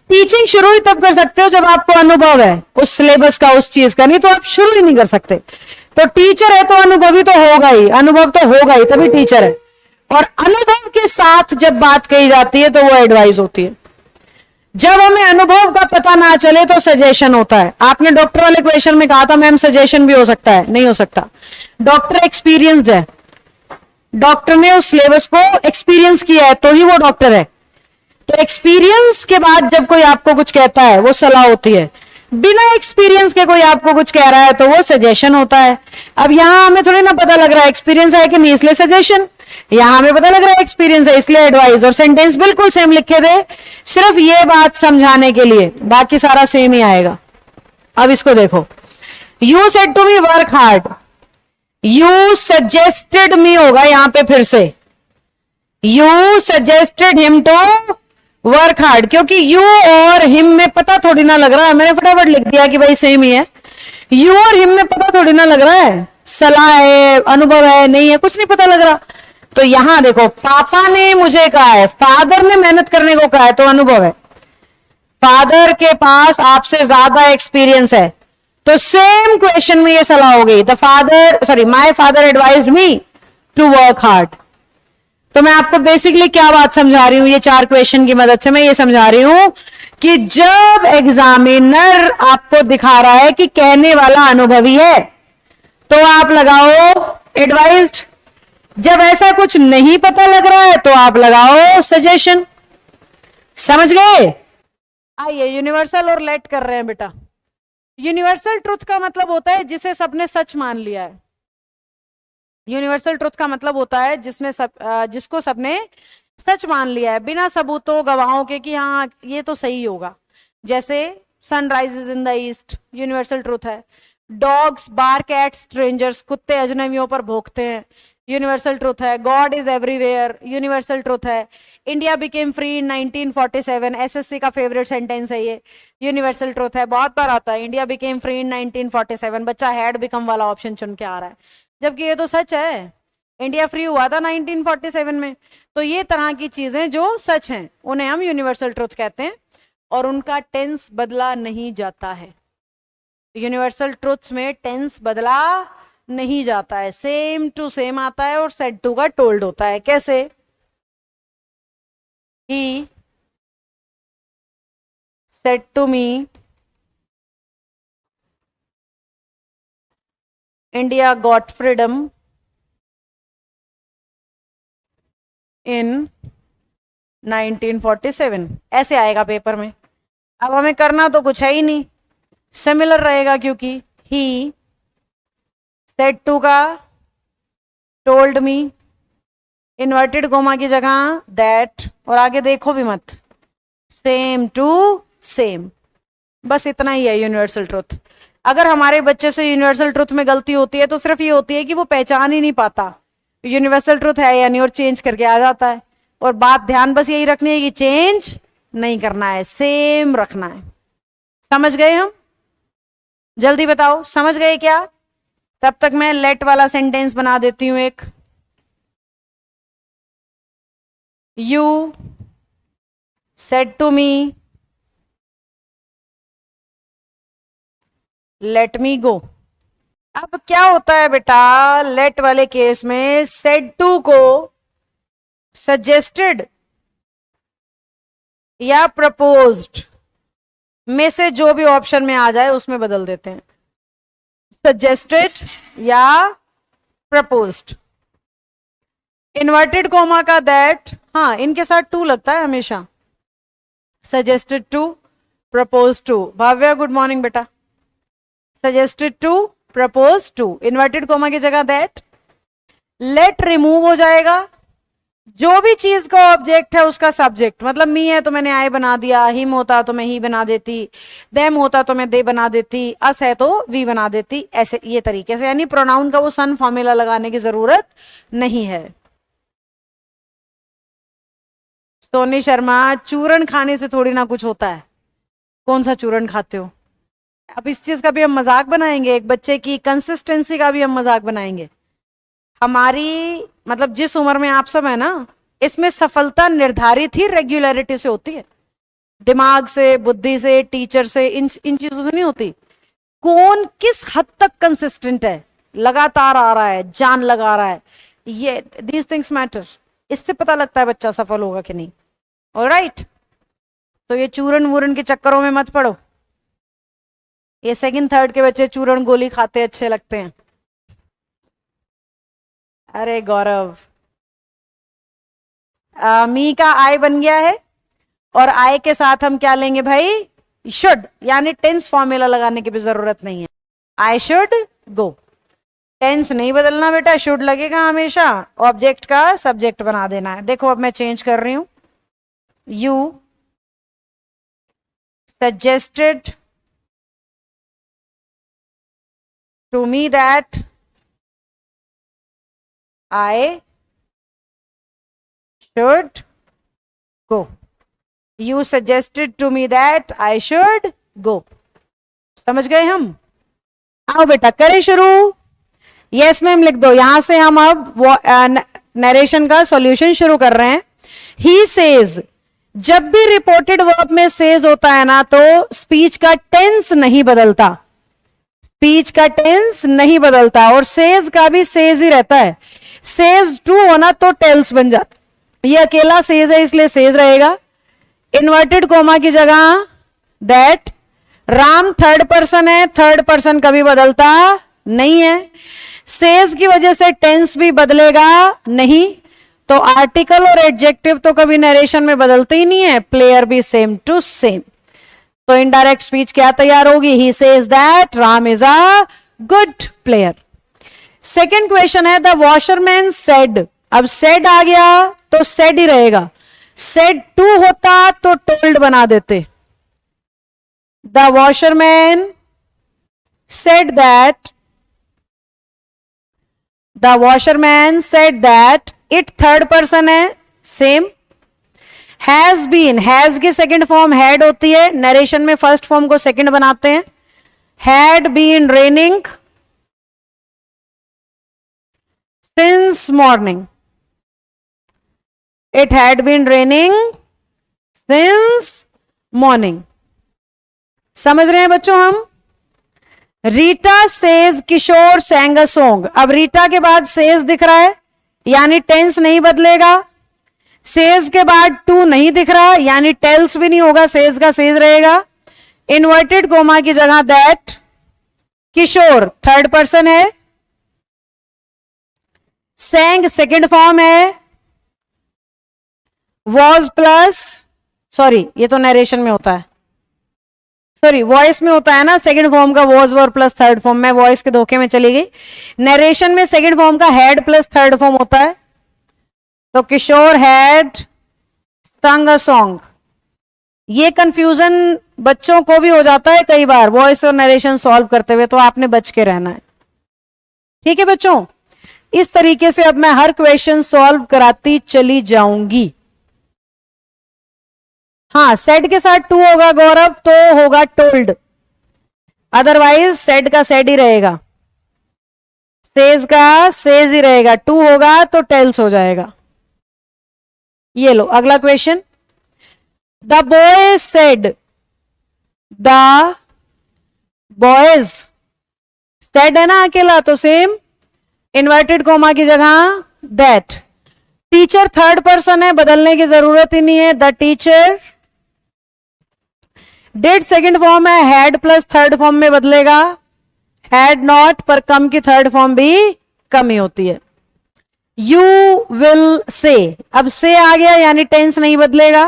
टीचिंग शुरू ही तब कर सकते हो जब आपको अनुभव है उस सिलेबस का, उस चीज का, नहीं तो आप शुरू ही नहीं कर सकते. तो टीचर है तो अनुभवी तो होगा ही, अनुभव तो होगा ही, तभी टीचर है. और अनुभव के साथ जब बात कही जाती है तो वो एडवाइस होती है. जब हमें अनुभव का पता ना चले तो सजेशन होता है. आपने डॉक्टर वाले क्वेश्चन में कहा था मैम सजेशन भी हो सकता है. नहीं हो सकता. डॉक्टर एक्सपीरियंस्ड है, डॉक्टर ने उस सिलेबस को एक्सपीरियंस किया है तो ही वो डॉक्टर है. तो एक्सपीरियंस के बाद जब कोई आपको कुछ कहता है वो सलाह होती है. बिना एक्सपीरियंस के कोई आपको कुछ कह रहा है तो वो सजेशन होता है. अब यहां हमें थोड़ी ना पता लग रहा है एक्सपीरियंस है कि नहीं, इसलिए सजेशन. यहां हमें पता लग रहा है एक्सपीरियंस है, इसलिए एडवाइस. और सेंटेंस बिल्कुल सेम लिखे थे, सिर्फ ये बात समझाने के लिए, बाकी सारा सेम ही आएगा. अब इसको देखो. You said to me work hard, you suggested me होगा यहां पे फिर से. You suggested him to work hard, क्योंकि यू और हिम में पता थोड़ी ना लग रहा है. मैंने फटाफट लिख दिया कि भाई सेम ही है. यू और हिम में पता थोड़ी ना लग रहा है, सलाह है, अनुभव है, नहीं है, कुछ नहीं पता लग रहा. तो यहां देखो, पापा ने मुझे कहा है, फादर ने मेहनत करने को कहा है, तो अनुभव है. फादर के पास आपसे ज्यादा एक्सपीरियंस है, तो सेम क्वेश्चन में ये सलाह हो गई. My father advised me to work hard. तो मैं आपको बेसिकली क्या बात समझा रही हूं, ये चार क्वेश्चन की मदद से मैं ये समझा रही हूं कि जब एग्जामिनर आपको दिखा रहा है कि कहने वाला अनुभवी है तो आप लगाओ एडवाइज्ड. जब ऐसा कुछ नहीं पता लग रहा है तो आप लगाओ सजेशन. समझ गए? आइए यूनिवर्सल और लेट कर रहे हैं बेटा. यूनिवर्सल ट्रुथ का मतलब होता है जिसे सबने सच मान लिया है. यूनिवर्सल ट्रुथ का मतलब होता है जिसको सबने सच मान लिया है, बिना सबूतों गवाहों के कि हाँ ये तो सही होगा. जैसे sun rises in the east, universal truth है. डॉग्स बार्क एट स्ट्रेंजर्स, कुत्ते अजनबियों पर भौंकते हैं, यूनिवर्सल ट्रुथ है। God is everywhere, universal truth है। India became free in 1947, SSC का फेवरेट सेंटेंस है ये, यूनिवर्सल ट्रुथ है, बहुत बार आता है। इंडिया बिकेम फ्री इन 1947, बच्चा हैड बिकम वाला ऑप्शन चुन के आ रहा है, जबकि ये तो सच है, इंडिया फ्री हुआ था 1947 में। तो ये तरह की चीजें जो सच हैं उन्हें हम यूनिवर्सल ट्रुथ कहते हैं, और उनका टेंस बदला नहीं जाता है। यूनिवर्सल ट्रुथ्स में टेंस बदला नहीं जाता है, सेम टू सेम आता है, और सेड टू का टोल्ड होता है। कैसे? He said to me India got freedom in 1947, ऐसे आएगा पेपर में। अब हमें करना तो कुछ है ही नहीं, सिमिलर रहेगा, क्योंकि ही सेड टू का टोल्ड मी, इन्वर्टेड कोमा की जगह दैट, और आगे देखो भी मत, सेम टू सेम, बस इतना ही है यूनिवर्सल ट्रुथ। अगर हमारे बच्चे से यूनिवर्सल ट्रुथ में गलती होती है तो सिर्फ ये होती है कि वो पहचान ही नहीं पाता यूनिवर्सल ट्रुथ है या नहीं, और चेंज करके आ जाता है। और बात ध्यान बस यही रखनी है कि चेंज नहीं करना है, सेम रखना है। समझ गए हम? जल्दी बताओ, समझ गए क्या? तब तक मैं लेट वाला सेंटेंस बना देती हूं एक। You said to me let me go. अब क्या होता है बेटा, लेट वाले केस में सेड टू को सजेस्टेड या प्रपोज्ड में से जो भी ऑप्शन में आ जाए उसमें बदल देते हैं, सजेस्टेड या प्रपोज्ड। इन्वर्टेड कोमा का दैट, हाँ इनके साथ टू लगता है हमेशा, suggested to, propose to. Bhavya good morning बेटा। Suggested to, propose to, inverted comma की जगह दैट। लेट रिमूव हो जाएगा, जो भी चीज का ऑब्जेक्ट है उसका सब्जेक्ट, मतलब मी है तो मैंने आई बना दिया, हिम होता तो मैं ही बना देती, देम होता तो मैं दे बना देती, अस है तो वी बना देती, ऐसे ये तरीके से, यानी प्रोनाउन का वो सन फॉर्मूला लगाने की जरूरत नहीं है। सोनी शर्मा, चूरन खाने से थोड़ी ना कुछ होता है, कौन सा चूरन खाते हो? अब इस चीज का भी हम मजाक बनाएंगे, एक बच्चे की कंसिस्टेंसी का भी हम मजाक बनाएंगे। हमारी मतलब जिस उम्र में आप सब है ना, इसमें सफलता निर्धारित ही रेगुलरिटी से होती है, दिमाग से, बुद्धि से, टीचर से, इन चीजों से नहीं होती। कौन किस हद तक कंसिस्टेंट है, लगातार आ रहा है, जान लगा रहा है, ये दीज थिंग्स मैटर, इससे पता लगता है बच्चा सफल होगा कि नहीं। ऑलराइट, तो ये चूरन वूरन के चक्करों में मत पड़ो। ये सेकंड थर्ड के बच्चे चूरन गोली खाते अच्छे लगते हैं। अरे गौरव, मी का आई बन गया है, और आई के साथ हम क्या लेंगे भाई? शुड, यानी टेंस फॉर्मूला लगाने की भी जरूरत नहीं है। आई शुड गो, टेंस नहीं बदलना बेटा, शुड लगेगा हमेशा, ऑब्जेक्ट का सब्जेक्ट बना देना है। देखो अब मैं चेंज कर रही हूं, you suggested to me that I should go. You suggested to me that I should go. समझ गए हम? आओ बेटा करें शुरू। यस मैम लिख दो, यहां से हम अब नरेशन का सॉल्यूशन शुरू कर रहे हैं। ही सेज, जब भी रिपोर्टेड वर्ब में सेज होता है ना, तो स्पीच का टेंस नहीं बदलता, स्पीच का टेंस नहीं बदलता, और सेज का भी सेज ही रहता है। सेज टू होना तो टेल्स बन जाता, ये अकेला सेज है इसलिए सेज रहेगा। इन्वर्टेड कोमा की जगह दैट। राम थर्ड पर्सन है, थर्ड पर्सन कभी बदलता नहीं है, सेज की वजह से टेंस भी बदलेगा नहीं, तो आर्टिकल और एडजेक्टिव तो कभी नरेशन में बदलते ही नहीं है, प्लेयर भी सेम टू सेम। तो इनडायरेक्ट स्पीच क्या तैयार होगी? He says that Ram is a good player. Second question है, द वॉशरमैन सेड। अब सेड आ गया तो सेड ही रहेगा, सेड टू होता तो टोल्ड बना देते। The washerman said that the washerman said that, it third person है, सेम। हैज बीन, हैज की सेकंड फॉर्म हैड होती है, नरेशन में फर्स्ट फॉर्म को सेकंड बनाते हैं। Had been raining since morning, it had been raining since morning. समझ रहे हैं बच्चों हम? Rita says Kishore sang a song, अब रीटा के बाद सेज दिख रहा है यानी टेंस नहीं बदलेगा, सेज के बाद टू नहीं दिख रहा यानी टेल्स भी नहीं होगा, सेज का सेज रहेगा। इन्वर्टेड कोमा की जगह दैट, किशोर थर्ड पर्सन है, सैंग सेकंड फॉर्म है, वॉज प्लस, सॉरी ये तो नरेशन में होता है, सॉरी वॉइस में होता है ना सेकंड फॉर्म का, was were plus third form, में वॉइस के धोखे में चली गई। नरेशन में सेकंड फॉर्म का हैड प्लस थर्ड फॉर्म होता है, तो किशोर हैड संग अ सॉन्ग। ये कंफ्यूजन बच्चों को भी हो जाता है कई बार वॉइस और नरेशन सॉल्व करते हुए, तो आपने बच के रहना है। ठीक है बच्चों, इस तरीके से अब मैं हर क्वेश्चन सॉल्व कराती चली जाऊंगी। हाँ, सेड के साथ टू होगा गौरव तो होगा टोल्ड, अदरवाइज सेड का सेड ही रहेगा, सेज का सेज ही रहेगा, टू होगा तो टेल्स हो जाएगा। ये लो अगला question, the boy said, the boys, said है ना अकेला तो सेम, इन्वर्टेड कोमा की जगह दैट। टीचर थर्ड पर्सन है, बदलने की जरूरत ही नहीं है, the teacher. Did second form है, हैड प्लस थर्ड फॉर्म में बदलेगा, हैड नॉट, पर कम की थर्ड फॉर्म भी कम ही होती है। यू विल से, अब से आ गया यानी टेंस नहीं बदलेगा।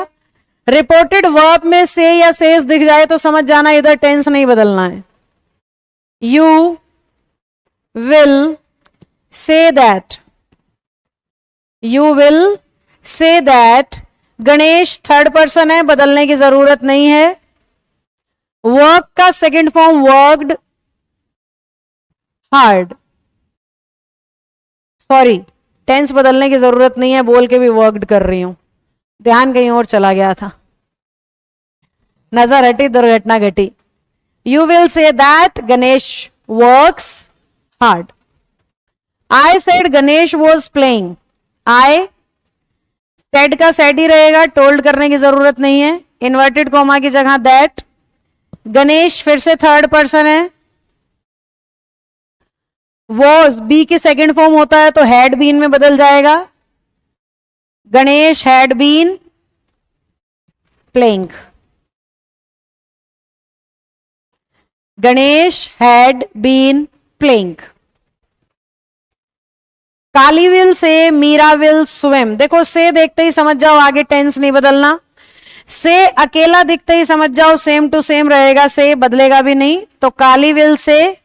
रिपोर्टेड वर्ब में से या सेज दिख जाए तो समझ जाना इधर टेंस नहीं बदलना है। You will say that, you will say that. Ganesh third person है, बदलने की जरूरत नहीं है। वर्क का second form worked hard, sorry tense बदलने की जरूरत नहीं है, बोल के भी वर्कड कर रही हूं, ध्यान कहीं और चला गया था, नजर हटी दुर्घटना घटी। You will say that Ganesh works hard. I said Ganesh was playing, I said का सेड ही रहेगा, टोल्ड करने की जरूरत नहीं है। इन्वर्टेड कोमा की जगह दैट। गणेश फिर से थर्ड पर्सन है। वॉज बी की सेकंड फॉर्म होता है तो हैड बीन में बदल जाएगा। Ganesh had been playing, Ganesh had been playing. Kali will say, Meera will swim. देखो से देखते ही समझ जाओ आगे टेंस नहीं बदलना, से अकेला दिखते ही समझ जाओ सेम टू सेम रहेगा, से बदलेगा भी नहीं। तो काली विल से,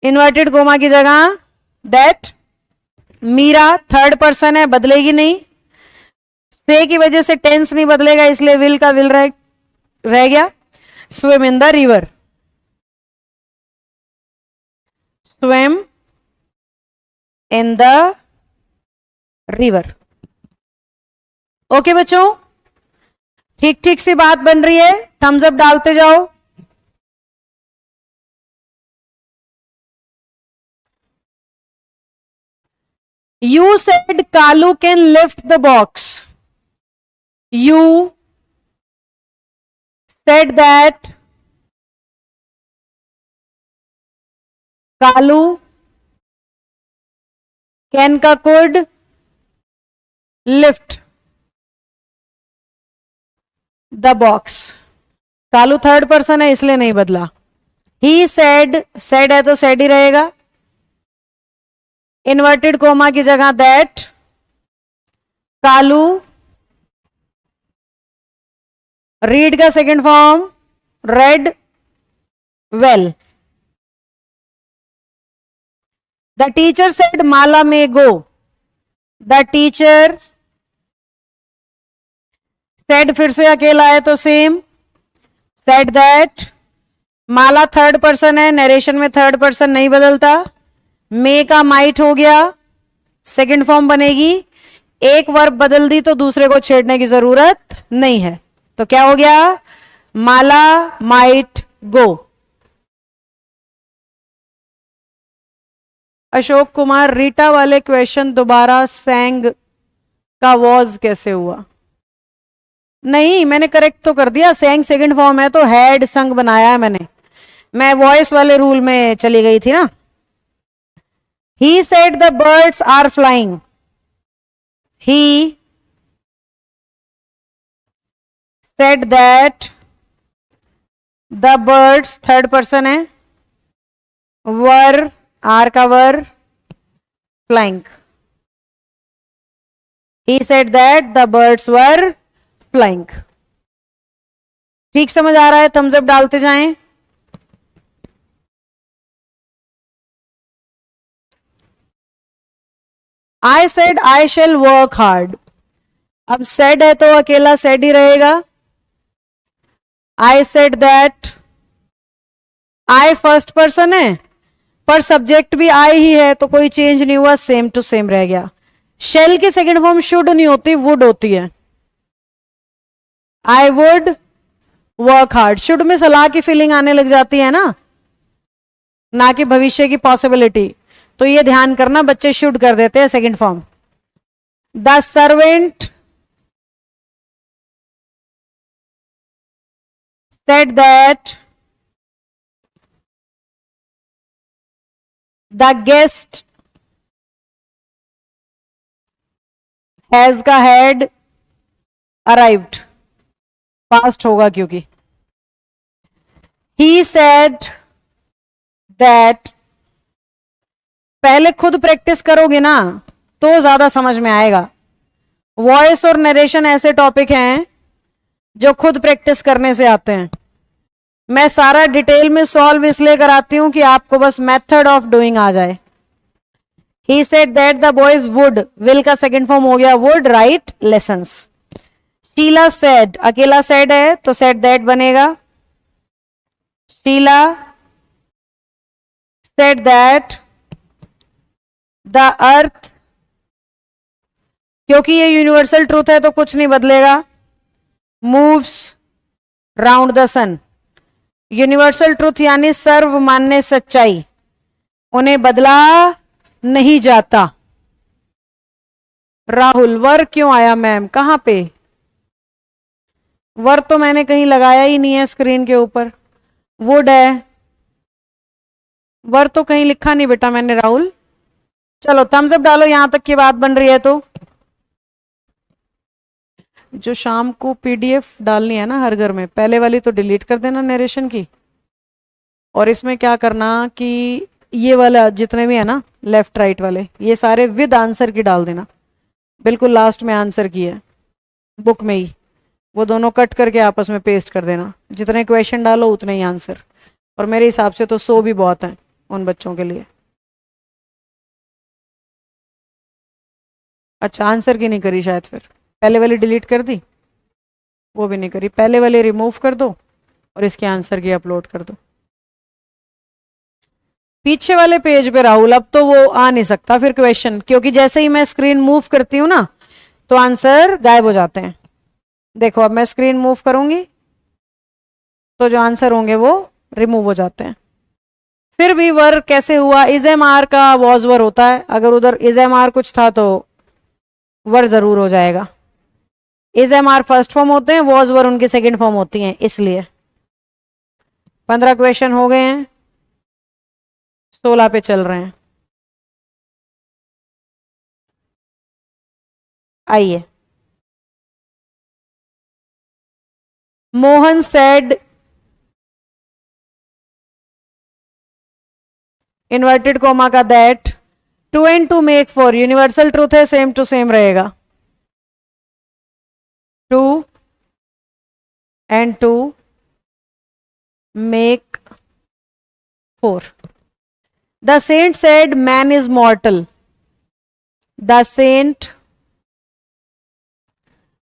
इन्वर्टेड कोमा की जगह दैट। मीरा थर्ड पर्सन है, बदलेगी नहीं, से की वजह से टेंस नहीं बदलेगा इसलिए विल का विल रह गया। Swim in the river, swim in the river. Okay बच्चों, ठीक ठीक सी बात बन रही है, थम्स अप डालते जाओ। You said Kalu can lift the box. You said that Kalu can का could lift the box. Kalu third person है इसलिए नहीं बदला। He said, said है तो said ही रहेगा। इन्वर्टेड कोमा की जगह दैट। कालू रीड का second form read well. The teacher said Mala में गो। द टीचर सेड फिर से अकेला है तो same. Said that. Mala third person है, नरेशन में थर्ड पर्सन नहीं बदलता। मे का माइट हो गया, सेकंड फॉर्म बनेगी। एक वर्ब बदल दी तो दूसरे को छेड़ने की जरूरत नहीं है, तो क्या हो गया, माला माइट गो। अशोक कुमार, रीटा वाले क्वेश्चन दोबारा सेंग का वॉज कैसे हुआ? नहीं, मैंने करेक्ट तो कर दिया, सेंग सेकंड फॉर्म है तो हैड संग बनाया है मैंने, मैं वॉइस वाले रूल में चली गई थी ना। He said the birds are flying. He said that the birds, third person है, were, are का were, flying. He said that the birds were flying. ठीक समझ आ रहा है? थम्स अप डालते जाएं। I said I shall work hard. अब said है तो अकेला said ही रहेगा। I said that, I first person है पर सब्जेक्ट भी I ही है तो कोई चेंज नहीं हुआ, सेम टू सेम रह गया। शेल की सेकंड फॉर्म शुड नहीं होती, वुड होती है। I would work hard, should में सलाह की फीलिंग आने लग जाती है ना कि भविष्य की पॉसिबिलिटी, तो ये ध्यान करना, बच्चे शुड कर देते हैं second form. The servant said that the guest has का हैड अराइव्ड, पास्ट होगा क्योंकि। ही सेड दैट, पहले खुद प्रैक्टिस करोगे ना तो ज्यादा समझ में आएगा। वॉइस और नरेशन ऐसे टॉपिक हैं जो खुद प्रैक्टिस करने से आते हैं। मैं सारा डिटेल में सॉल्व इसलिए कराती हूं कि आपको बस मेथड ऑफ डूइंग आ जाए। He said that the boys would, will का सेकंड फॉर्म हो गया would, write lessons. Sheela said, अकेला सेड है तो सेड दैट बनेगा। Sheela said that the earth, क्योंकि ये यूनिवर्सल ट्रूथ है तो कुछ नहीं बदलेगा, moves round the sun. Universal truth यानी सर्वमान्य सच्चाई, उन्हें बदला नहीं जाता। राहुल, वर क्यों आया मैम, कहां पे? वर तो मैंने कहीं लगाया ही नहीं है स्क्रीन के ऊपर। वुड है, वर तो कहीं लिखा नहीं बेटा मैंने राहुल। चलो थम्स अप डालो, यहां तक की बात बन रही है। तो जो शाम को पीडीएफ डालनी है ना हर घर में, पहले वाली तो डिलीट कर देना नरेशन की, और इसमें क्या करना कि ये वाला जितने भी है ना लेफ्ट राइट वाले, ये सारे विद आंसर की डाल देना। बिल्कुल लास्ट में आंसर की है बुक में ही, वो दोनों कट करके आपस में पेस्ट कर देना। जितने क्वेश्चन डालो उतने ही आंसर, और मेरे हिसाब से तो 100 भी बहुत है उन बच्चों के लिए। अच्छा, आंसर की नहीं करी शायद, फिर पहले वाली डिलीट कर दी, वो भी नहीं करी। पहले वाले रिमूव कर दो और इसके आंसर की अपलोड कर दो। पीछे वाले पेज पे राहुल अब तो वो आ नहीं सकता फिर क्वेश्चन, क्योंकि जैसे ही मैं स्क्रीन मूव करती हूँ ना तो आंसर गायब हो जाते हैं। देखो अब मैं स्क्रीन मूव करूंगी तो जो आंसर होंगे वो रिमूव हो जाते हैं। फिर भी वर कैसे हुआ, इज एम आर का वॉज वर होता है, अगर उधर इज एम आर कुछ था तो वर जरूर हो जाएगा। Is am are first form होते हैं, वॉज वर उनकी सेकंड फॉर्म होती हैं, इसलिए। 15 क्वेश्चन हो गए हैं, 16 पे चल रहे हैं। आइए, मोहन सेड, इन्वर्टेड कोमा का that, 2 and 2 make 4, universal truth है, सेम टू सेम रहेगा। 2 and 2 make 4. The saint said man is mortal. The saint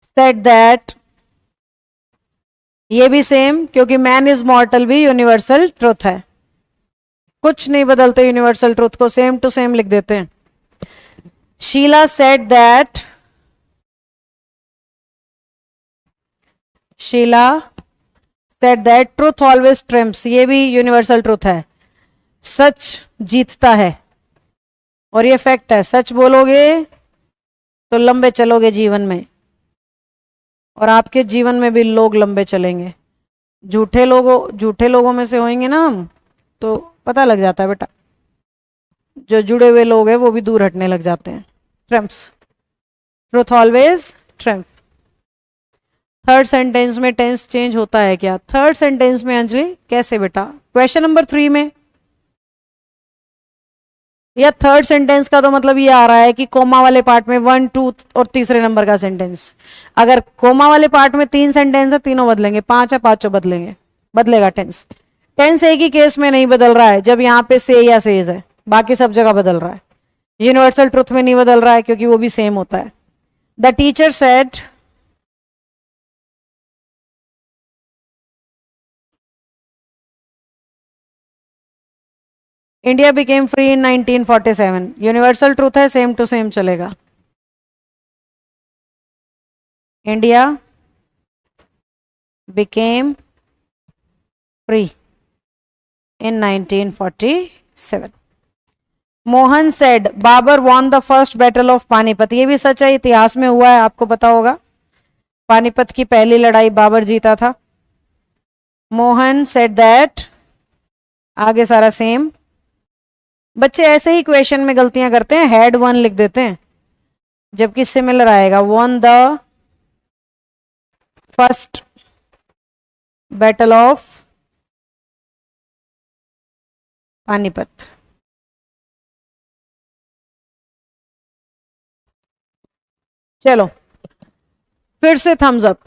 said that, ये भी सेम, क्योंकि मैन इज मॉर्टल भी यूनिवर्सल ट्रूथ है। कुछ नहीं बदलते यूनिवर्सल ट्रूथ को, सेम टू सेम लिख देते हैं। Sheela said that, Sheela said that truth always triumphs, ये भी यूनिवर्सल ट्रूथ है, सच जीतता है और ये फैक्ट है। सच बोलोगे तो लंबे चलोगे जीवन में, और आपके जीवन में भी लोग लंबे चलेंगे। झूठे लोगों में से होंगे ना हम, तो पता लग जाता है बेटा, जो जुड़े हुए लोग हैं वो भी दूर हटने लग जाते हैं। Trump's, truth always Trump. Third sentence में टेंस चेंज होता है क्या? थर्ड सेंटेंस में अंजलि कैसे बेटा? क्वेश्चन नंबर 3 में, या थर्ड सेंटेंस का तो मतलब ये आ रहा है कि कोमा वाले पार्ट में 1, 2 और तीसरे नंबर का सेंटेंस। अगर कोमा वाले पार्ट में 3 सेंटेंस है, तीनों बदलेंगे, 5 है, पांचों बदलेंगे, बदलेगा टेंस। टेंस एक ही केस में नहीं बदल रहा है, जब यहाँ पे से या सेज है, बाकी सब जगह बदल रहा है। यूनिवर्सल ट्रुथ में नहीं बदल रहा है क्योंकि वो भी सेम होता है। The teacher said, India became free in 1947, universal truth है, सेम टू सेम चलेगा। India became free in 1947। Mohan said Babur won the first battle of Panipat, ये भी सच है, इतिहास में हुआ है, आपको पता होगा। पानीपत की पहली लड़ाई बाबर जीता था। मोहन सेड दैट, आगे सारा सेम। बच्चे ऐसे ही क्वेश्चन में गलतियां करते हैं, हेड 1 लिख देते हैं, जबकि सिमिलर आएगा। Von the first battle of Panipat. चलो फिर से थम्स अप,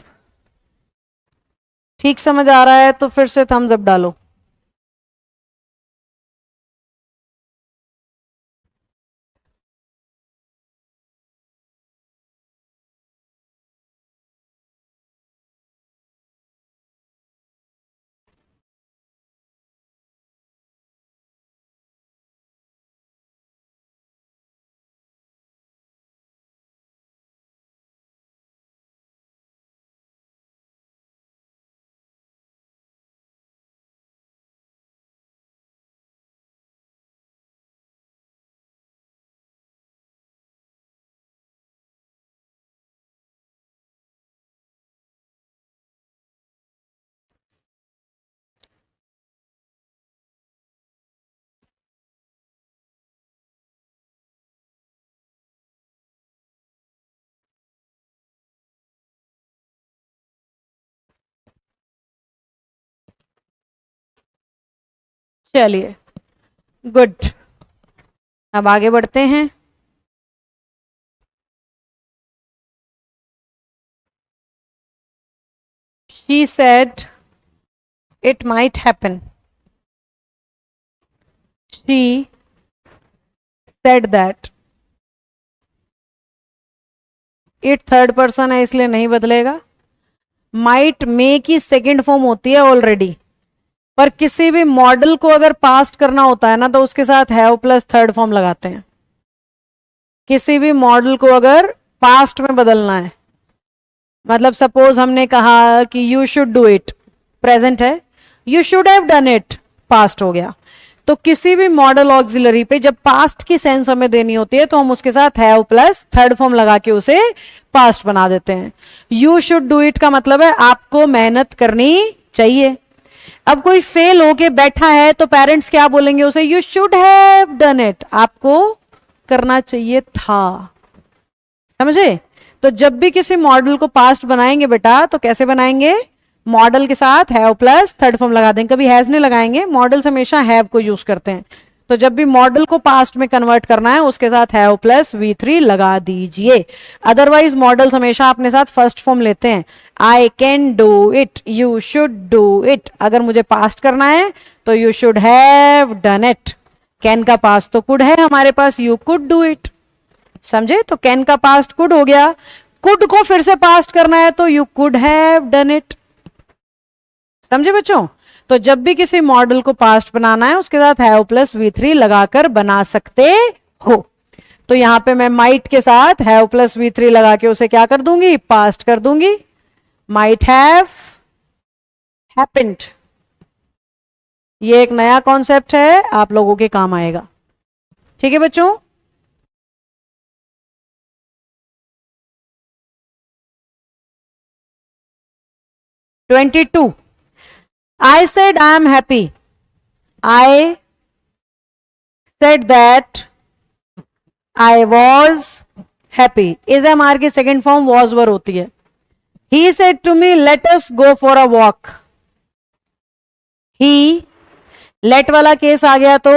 ठीक समझ आ रहा है तो फिर से थम्स अप डालो। चलिए गुड, अब आगे बढ़ते हैं। She said it might happen. She said that. It third person है इसलिए नहीं बदलेगा। माइट मे की सेकेंड फॉर्म होती है ऑलरेडी, पर किसी भी मॉडल को अगर पास्ट करना होता है ना तो उसके साथ हैव प्लस थर्ड फॉर्म लगाते हैं। किसी भी मॉडल को अगर पास्ट में बदलना है, मतलब सपोज हमने कहा कि you should do it, present है, you should have done it, past हो गया। तो किसी भी मॉडल ऑक्सिलरी पे जब पास्ट की सेंस हमें देनी होती है तो हम उसके साथ हैव प्लस थर्ड फॉर्म लगा के उसे पास्ट बना देते हैं। यू शुड डू इट का मतलब है आपको मेहनत करनी चाहिए। अब कोई फेल होके बैठा है तो पेरेंट्स क्या बोलेंगे उसे? You should have done it, आपको करना चाहिए था। समझे? तो जब भी किसी मॉडल को पास्ट बनाएंगे बेटा तो कैसे बनाएंगे? मॉडल के साथ हैव प्लस थर्ड फॉर्म लगा देंगे, कभी हैज नहीं लगाएंगे। मॉडल्स हमेशा हैव को यूज करते हैं। तो जब भी मॉडल को पास्ट में कन्वर्ट करना है उसके साथ हैव प्लस V3 लगा दीजिए। अदरवाइज मॉडल्स हमेशा अपने साथ फर्स्ट फॉर्म लेते हैं। I can do it, you should do it. अगर मुझे पास्ट करना है तो you should have done it. Can का पास्ट तो कुड है हमारे पास, यू कुड डू इट। समझे? तो कैन का पास्ट कुड हो गया। कुड को फिर से पास्ट करना है तो you could have done it. समझे बच्चों? तो जब भी किसी मॉडल को पास्ट बनाना है उसके साथ हैव प्लस V3 लगाकर बना सकते हो। तो यहां पे मैं माइट के साथ हैव प्लस V3 लगा के उसे क्या कर दूंगी, पास्ट कर दूंगी। Might have happened. ये एक नया कॉन्सेप्ट है, आप लोगों के काम आएगा। ठीक है बच्चों? (22) I said I am happy. I said that I was happy. is am are की सेकेंड फॉर्म was were होती है। He said to me, let us go for a walk. He, let वाला केस आ गया तो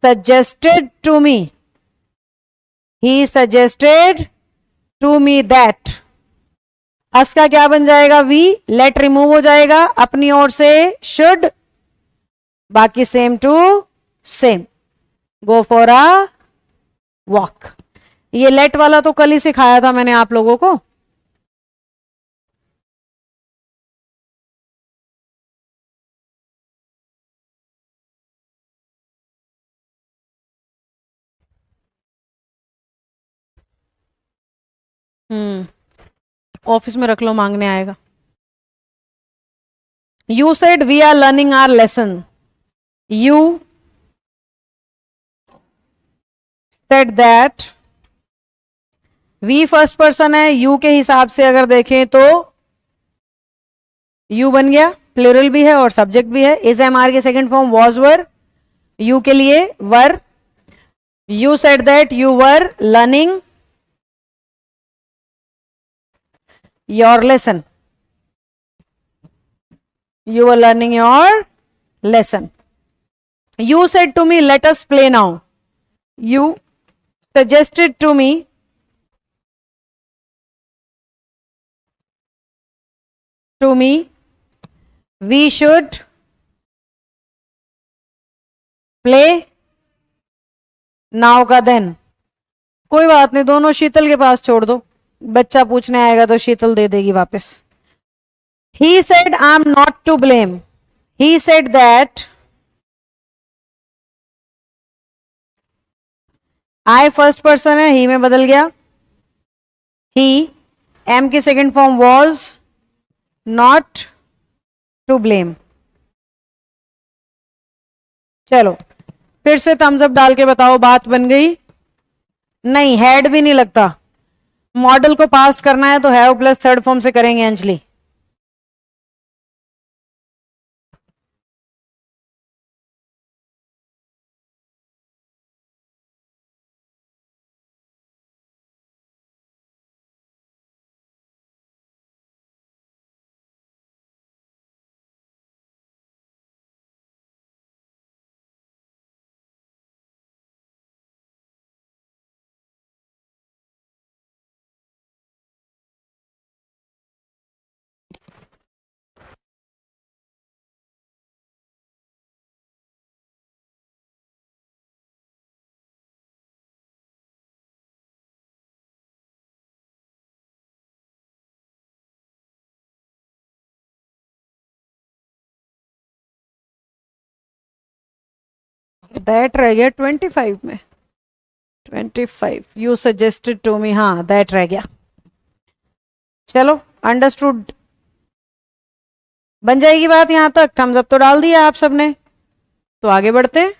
suggested to me. He suggested to me that. अस का क्या बन जाएगा, वी। लेट रिमूव हो जाएगा, अपनी ओर से शुड, बाकी same to same. Go for a walk. ये लेट वाला तो कल ही सिखाया था मैंने आप लोगों को। ऑफिस में रख लो, मांगने आएगा। You said we are learning our lesson. You said that. We first person है, यू के हिसाब से अगर देखें तो यू बन गया, प्लूरल भी है और सब्जेक्ट भी है। इज एम आर के second form was were, you के लिए were. You said that you were learning your lesson. You were learning your lesson. You said to me, let us play now. You suggested to me we should play now का then। कोई बात नहीं, दोनों शीतल के पास छोड़ दो, बच्चा पूछने आएगा तो शीतल दे देगी वापस। He said I am not to blame. He said that I first person है, ही में बदल गया। ही एम की second form was not to blame। चलो फिर से थम्स अप डाल के बताओ, बात बन गई? नहीं, हेड भी नहीं लगता। मॉडल को पास करना है तो हैव प्लस थर्ड फॉर्म से करेंगे अंजलि। दैट रह गया 25 में। 25 यू सजेस्टेड टू मी, हाँ दैट रह गया। चलो अंडरस्टूड, बन जाएगी बात यहां तक। थम्स अप तो डाल दिया आप सबने, तो आगे बढ़ते हैं।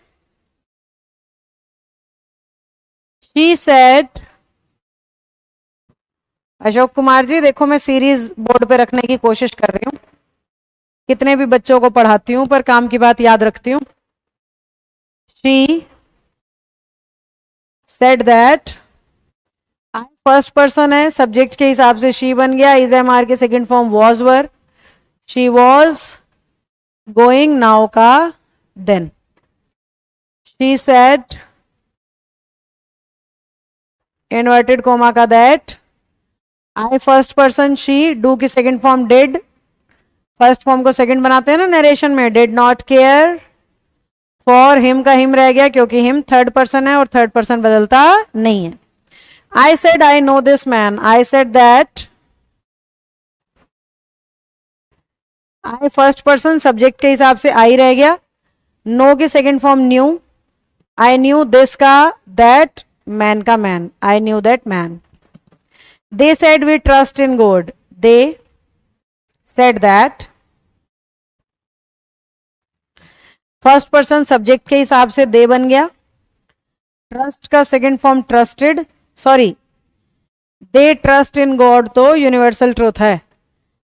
शी सेड, अशोक कुमार जी देखो मैं सीरीज बोर्ड पे रखने की कोशिश कर रही हूँ, कितने भी बच्चों को पढ़ाती हूँ पर काम की बात याद रखती हूँ। She said that, I first person है, सब्जेक्ट के हिसाब से शी बन गया। इज एम आर के second form was were. She was going, now का then. She said, inverted comma का that. I first person she, do की second form did, first form को सेकेंड बनाते हैं ना नरेशन में। Did not care for, him का him रह गया क्योंकि हिम थर्ड पर्सन है और थर्ड पर्सन बदलता नहीं है। I said I know this man. I said that I first person subject के हिसाब से आई रह गया. नो की second form knew. I knew this का दैट, मैन का man, I knew that man. They said we trust in God. They said that. First person subject के हिसाब से दे बन गया. ट्रस्ट का second form trusted, sorry they trust in God तो universal truth है,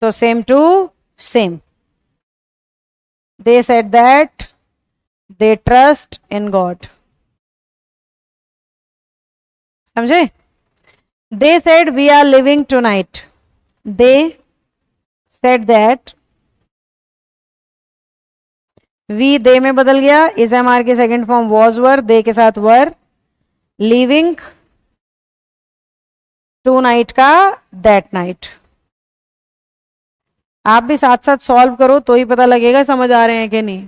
तो same to same. They said that they trust in God. समझे? They said we are living tonight. They said that. We they में बदल गया. Is am are के second form was were, they के साथ were. Living tonight का that night. आप भी साथ साथ सॉल्व करो तो ही पता लगेगा समझ आ रहे हैं कि नहीं.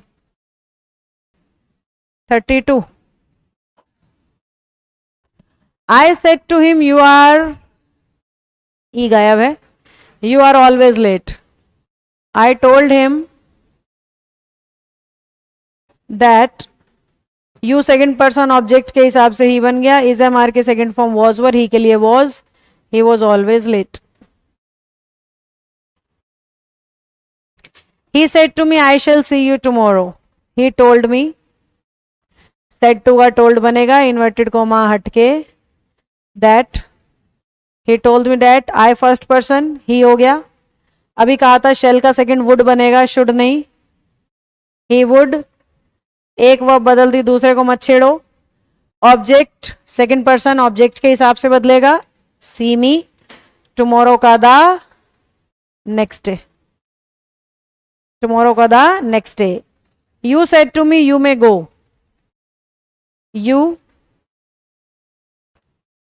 32. I said to him you are, ई गायब है, you are always late. I told him that. You second person object के हिसाब से ही बन गया. इज एम आर के second form was were, he के लिए was, he was always late. He said to me, I shall see you tomorrow. He told me. Said to का told बनेगा, inverted comma हटके. That. He told me that. I first person. He हो गया. अभी कहा था shall का second would बनेगा, should नहीं. He would. एक वर्ब बदल दी, दूसरे को मत छेड़ो. Object second person object के हिसाब से बदलेगा. See me. Tomorrow का the next day. Tomorrow का the next day. You said to me you may go. You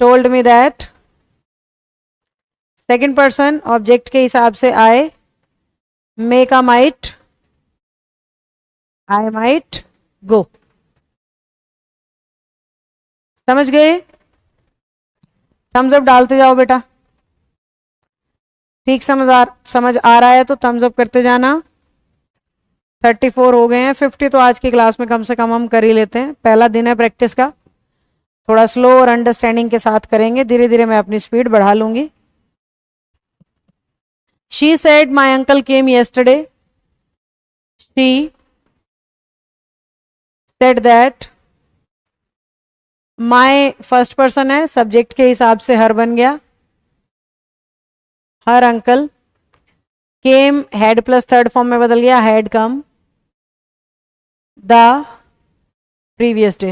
told me that. Second person object के हिसाब से I. May का might. I might go. समझ गए? थम्स अप डालते जाओ बेटा. ठीक समझ आ रहा है तो थम्स अप करते जाना. 34 हो गए हैं. 50 तो आज की क्लास में कम से कम हम कर ही लेते हैं. पहला दिन है प्रैक्टिस का. थोड़ा स्लो और अंडरस्टैंडिंग के साथ करेंगे. धीरे धीरे मैं अपनी स्पीड बढ़ा लूंगी. She said my uncle came yesterday. She said that. My first person है, सब्जेक्ट के हिसाब से हर बन गया. हर uncle. Came had plus third form में बदल गया, had come the previous day.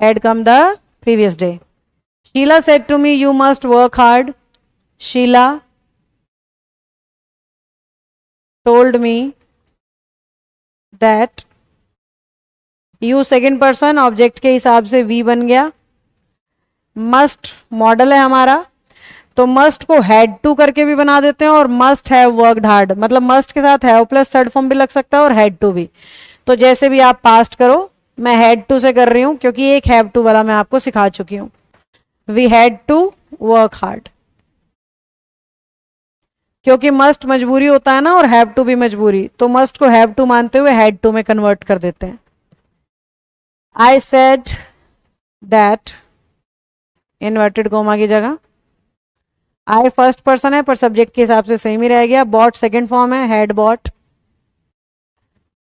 Had come the previous day. Sheila said to me you must work hard. Sheila told me that. You second person object के हिसाब से we बन गया. must model है हमारा, तो मस्ट को हैड टू करके भी बना देते हैं और मस्ट हैव वर्कड हार्ड. मतलब मस्ट के साथ हैव प्लस थर्ड फॉर्म भी लग सकता है और हैड टू भी. तो जैसे भी आप पास्ट करो. मैं हैड टू से कर रही हूं क्योंकि एक हैव टू वाला मैं आपको सिखा चुकी हूं. We had to work hard. क्योंकि मस्ट मजबूरी होता है ना और हैव टू भी मजबूरी, तो मस्ट को हैव टू मानते हुए हैड टू में कन्वर्ट कर देते हैं. आई सेड दैट. इन्वर्टेड कोमा की जगह. आई फर्स्ट पर्सन है पर सब्जेक्ट के हिसाब से सेम ही रह गया. बॉट सेकेंड फॉर्म है, had bought.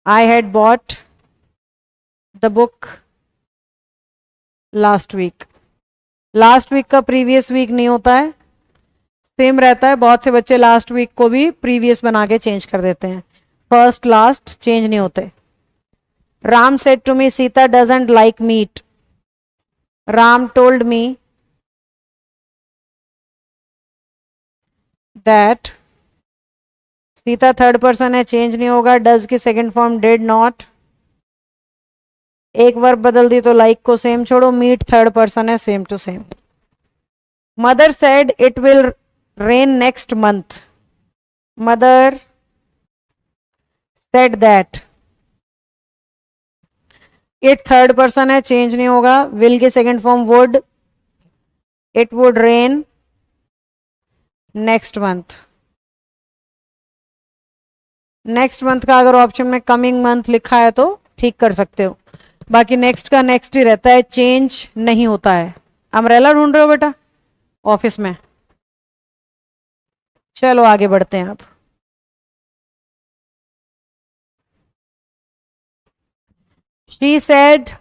I had bought the book last week. Last week का प्रीवियस वीक नहीं होता है, सेम रहता है. बहुत से बच्चे लास्ट वीक को भी प्रीवियस बना के चेंज कर देते हैं. फर्स्ट लास्ट चेंज नहीं होते. Ram said to me Sita doesn't like meat. Ram told me that. Sita third person है, चेंज नहीं होगा. डज की सेकेंड फॉर्म डिड नॉट. एक वर्ब बदल दी तो लाइक को सेम छोड़ो. मीट थर्ड पर्सन है, same to same. Mother said it will rain next month. Mother said that. It third person है, चेंज नहीं होगा. विल की second form would. It would rain next month. Next month का अगर option में coming month लिखा है तो ठीक कर सकते हो, बाकी नेक्स्ट का नेक्स्ट ही रहता है, चेंज नहीं होता है। अम्ब्रेला ढूंढ रहे हो बेटा ऑफिस में? चलो आगे बढ़ते हैं अब। She said,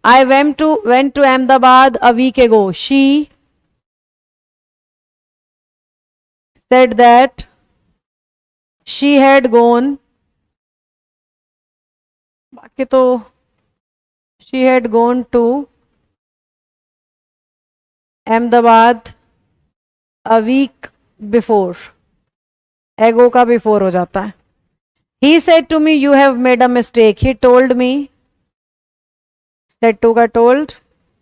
I went to Ahmedabad a week ago. She said that she had gone, बाकी तो she had gone to Ahmedabad a week before. Ago का before हो जाता है। He said to me, you have made a mistake. He told me, said to का told,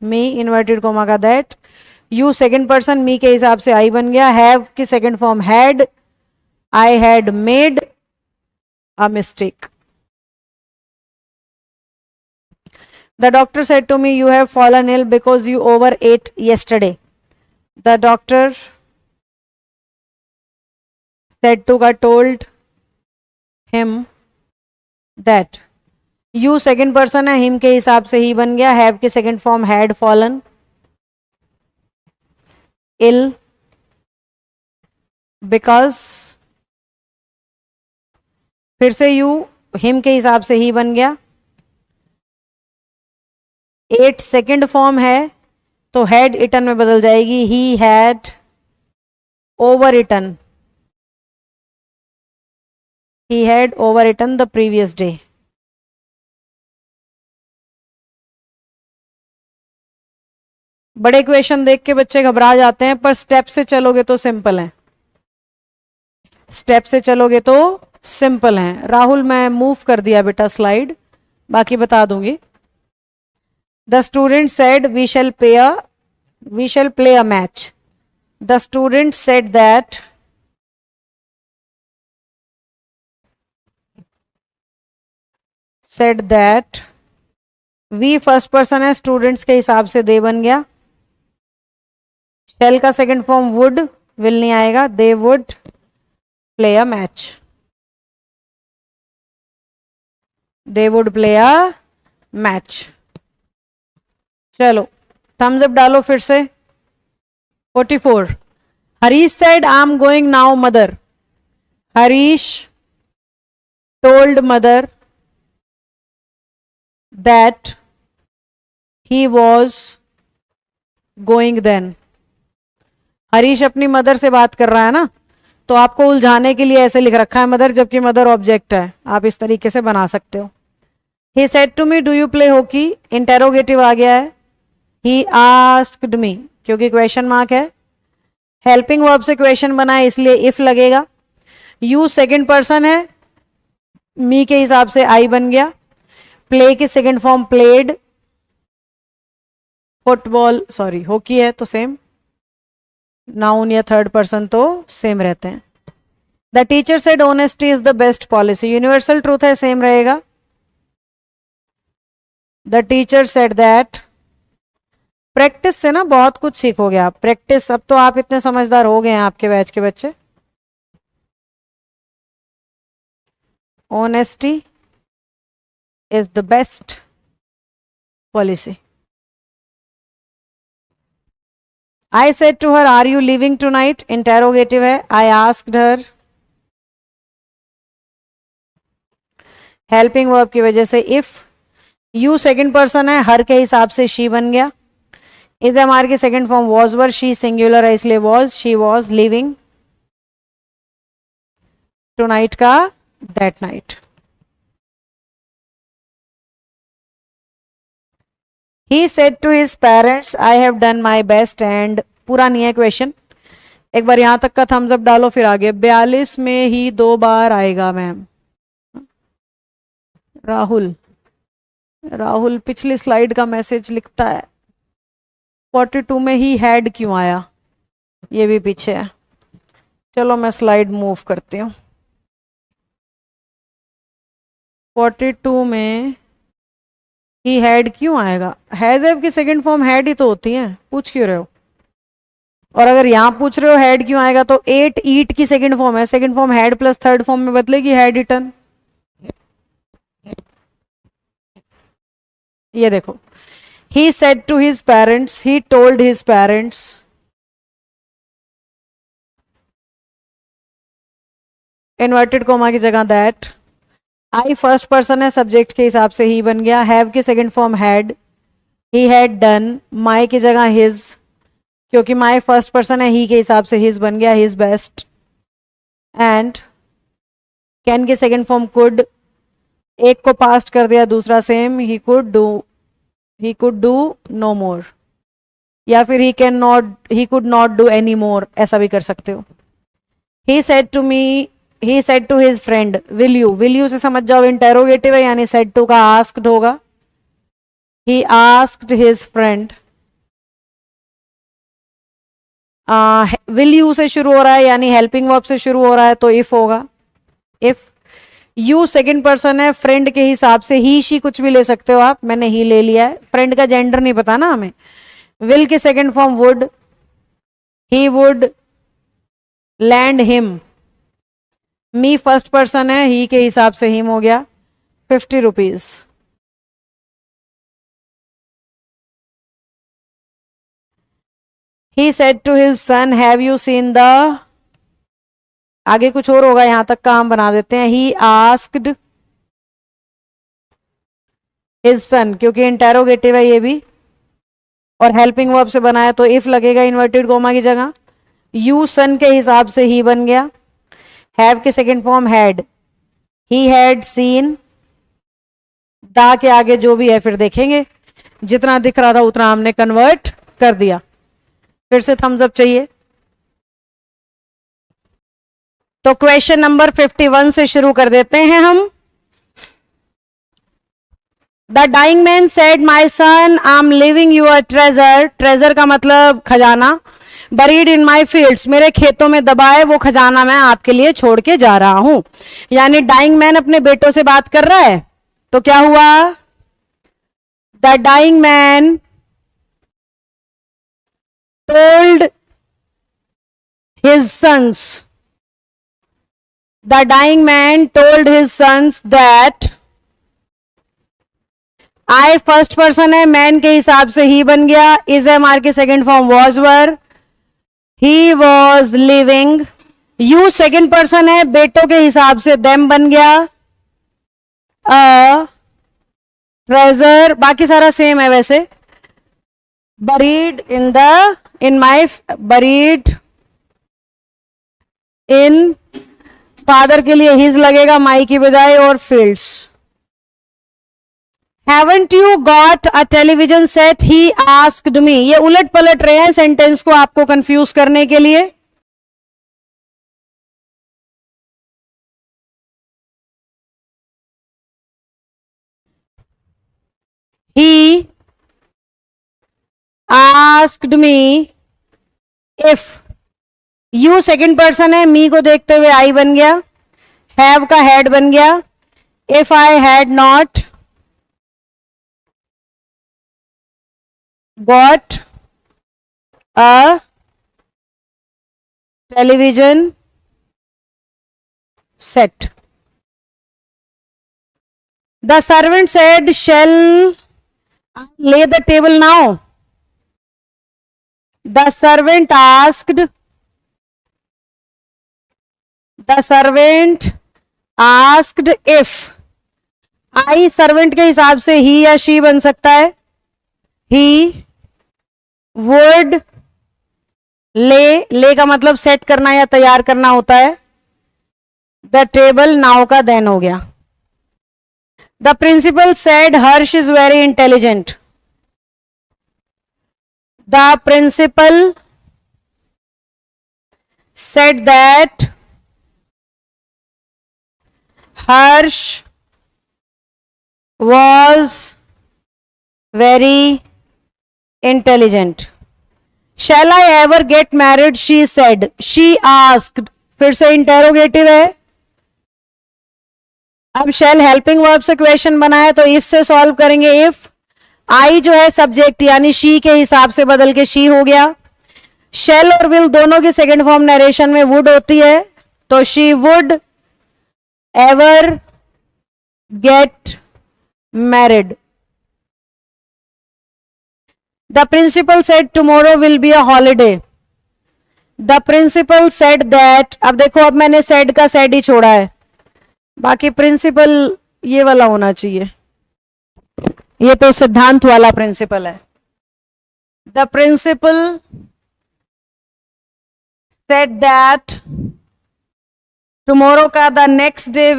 me inverted comma का that, you second person me के हिसाब से I बन गया, have की second form had, I had made a mistake. The doctor said to me, you have fallen ill because you overate yesterday. The doctor said to का told him that, you second person है, him के हिसाब से ही बन गया, have की second form had fallen ill because, फिर से you him के हिसाब से ही बन गया, 8 सेकेंड फॉर्म है तो हैड इटन में बदल जाएगी, he had over eaten, he had over eaten the previous day. बड़े क्वेश्चन देख के बच्चे घबरा जाते हैं, पर स्टेप से चलोगे तो सिंपल है, स्टेप से चलोगे तो सिंपल है। राहुल मैं मूव कर दिया बेटा स्लाइड, बाकी बता दूंगी। The student said we shall play a match. The student said that we first person है, स्टूडेंट्स के हिसाब से दे बन गया, shall का सेकेंड फॉर्म would, will नहीं आएगा, they would play a match, they would play a match। चलो थम्स अप डालो फिर से। 44 Harish said I am going now mother. Harish told mother that he was going then. Harish अपनी मदर से बात कर रहा है ना, तो आपको उलझाने के लिए ऐसे लिख रखा है मदर, जबकि मदर ऑब्जेक्ट है, आप इस तरीके से बना सकते हो। He said to me do you play hockey, interrogative आ गया है। ही आस्क्ड मी क्योंकि क्वेश्चन मार्क है, हेल्पिंग वर्ब से क्वेश्चन बना है इसलिए इफ लगेगा। यू सेकेंड पर्सन है, मी के हिसाब से आई बन गया। प्ले की second form played, football sorry hockey है तो सेम, नाउन या थर्ड पर्सन तो सेम रहते हैं। The teacher said honesty is the best policy, universal truth है, सेम रहेगा। The teacher said that, practice से ना बहुत कुछ सीखोगे आप, प्रैक्टिस, अब तो आप इतने समझदार हो गए हैं आपके बैच के बच्चे। Honesty is the best policy. I said to her are you living tonight, interrogative है, I asked her. Helping verb की वजह से इफ, यू सेकेंड पर्सन है, हर के हिसाब से शी बन गया। इस हमारे की second form was were, she singular है इसलिए was, she was living tonight का that night. He said to his parents I have done my best and, पूरा नहीं है क्वेश्चन, एक बार यहां तक का थम्स अप डालो फिर आगे। 42 में ही 2 बार आएगा मैम। राहुल पिछली स्लाइड का मैसेज लिखता है। 42 में ही हैड क्यों आया, ये भी पीछे है। चलो मैं स्लाइड मूव करती हूँ। 42 में ही हैड क्यों आएगा, हैज हैव की सेकंड फॉर्म हैड ही तो होती है, पूछ क्यों रहे हो? और अगर यहां पूछ रहे हो हैड क्यों आएगा, तो 8 ईट की सेकंड फॉर्म है, second form had plus third form में बदलेगी हैड इटन, ये देखो, he said to his parents, he told his parents, inverted comma की जगह दैट, आई फर्स्ट पर्सन है, सब्जेक्ट के हिसाब से ही बन गया, हैव की second form had, he had done, my की जगह हिज, क्योंकि माई फर्स्ट पर्सन है, ही के हिसाब से हिज बन गया, हिज बेस्ट, एंड कैन की सेकंड फॉर्म कुड, एक को पास्ट कर दिया, दूसरा same, he could do no more, या फिर he could not do any more, ऐसा भी कर सकते हो. He said to me, he said to his friend, will you से समझ जाओ इंटेरोगेटिव है, यानी said to का asked होगा. he asked his friend, will you से शुरू हो रहा है यानी हेल्पिंग वर्ब से शुरू हो रहा है तो if होगा. if you सेकेंड पर्सन है, फ्रेंड के हिसाब से ही शी कुछ भी ले सकते हो आप, मैंने ही ले लिया है, फ्रेंड का जेंडर नहीं पता ना हमें. will की second form would, he would lend him, me first person है, ही के हिसाब से हिम हो गया, 50 rupees. He said to his son, have you seen the, आगे कुछ और होगा, यहां तक का हम बना देते हैं. ही आस्क्ड हिज सन, क्योंकि इंटेरोगेटिव है ये भी और हेल्पिंग वर्ब से बनाया तो इफ लगेगा इन्वर्टेड कोमा की जगह. यू सन के हिसाब से ही बन गया, हैव के second form had, he had seen, दा के आगे जो भी है फिर देखेंगे, जितना दिख रहा था उतना हमने कन्वर्ट कर दिया. फिर से थम्स अप चाहिए. तो क्वेश्चन नंबर 51 से शुरू कर देते हैं हम. The dying man said, my son, I am leaving your treasure, treasure का मतलब खजाना, बरीड इन माई फील्ड्स, मेरे खेतों में दबा है वो खजाना मैं आपके लिए छोड़ के जा रहा हूं. यानी डाइंग मैन अपने बेटों से बात कर रहा है, तो क्या हुआ, the dying man told his sons, the dying man told his sons that, I first person है, मैन के हिसाब से ही बन गया, इज एम आर की second form was were, he was leaving, you second person है, बेटों के हिसाब से देम बन गया, अ ट्रेजर, बाकी सारा सेम है वैसे, बरीड इन फादर के लिए हिज लगेगा माई की बजाय, और fields. Haven't you got a television set? He asked me. ये उलट पलट रहे हैं सेंटेंस को आपको कंफ्यूज करने के लिए. He asked me if. You second person है, मी को देखते हुए आई बन गया, हैव का हैड बन गया, if I had not got a television set. The servant said, shall I lay the table now? The servant asked, if. I servant के हिसाब से ही या शी बन सकता है, he would ले का मतलब सेट करना या तैयार करना होता है, द टेबल नाउ का देन हो गया. The principal said Harsh is very intelligent, the principal said that Harsh was very intelligent. Shall I ever get married? She said. She asked. फिर से इंटेरोगेटिव है. अब shall हेल्पिंग वर्ब से क्वेश्चन बनाया तो if से सॉल्व करेंगे. if I जो है सब्जेक्ट यानी she के हिसाब से बदल के she हो गया. shall और will दोनों की सेकेंड फॉर्म नरेशन में would होती है, तो she would ever get married. The principal said tomorrow will be a holiday. The principal said that, अब देखो अब मैंने said का said ही छोड़ा है, बाकी प्रिंसिपल ये वाला होना चाहिए, ये तो सिद्धांत वाला प्रिंसिपल है. The principal said that tomorrow का the next day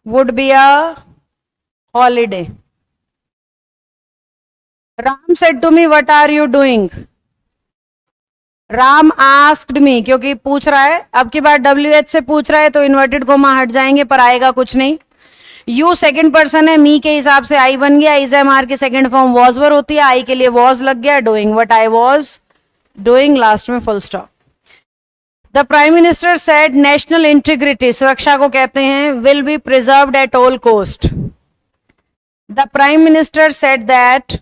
would be a holiday. Ram said to me, what are you doing? Ram asked me, क्योंकि पूछ रहा है, अब की बार WH से पूछ रहा है तो इन्वर्टेड कोमा हट जाएंगे, पर आएगा कुछ नहीं. यू सेकंड पर्सन है, मी के हिसाब से आई बन गया, इज एम आर की सेकंड फॉर्म वॉज वर होती है, आई के लिए वॉज लग गया, doing what I was doing, last में full stop. The prime minister said national integrity, सुरक्षा को कहते हैं, will be preserved at all cost. The prime minister said that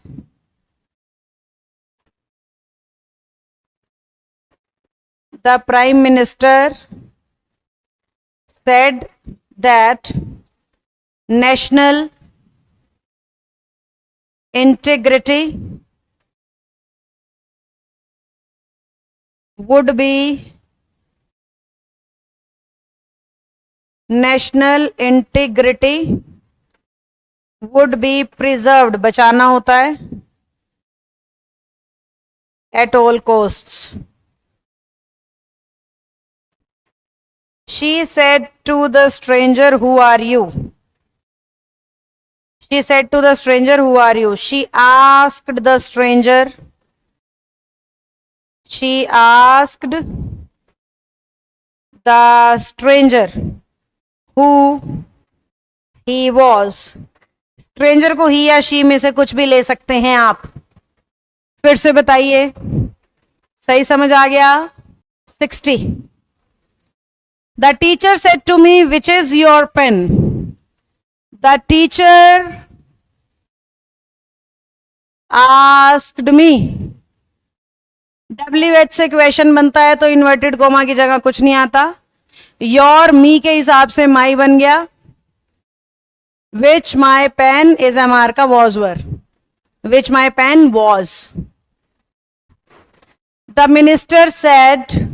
the prime minister said that national integrity would be preserved, बचाना होता है, at all costs. She said to the stranger, who are you? She said to the stranger, who are you? She asked the stranger, who he was. stranger को he या she में से कुछ भी ले सकते हैं आप. फिर से बताइए, सही समझ आ गया? 60. The teacher said to me, which is your pen? The teacher asked me. WH से क्वेश्चन बनता है तो इन्वर्टेड कोमा की जगह कुछ नहीं आता. योर मी के हिसाब से माई बन गया. Which my pen is MR का was were. Which my pen was. The minister said,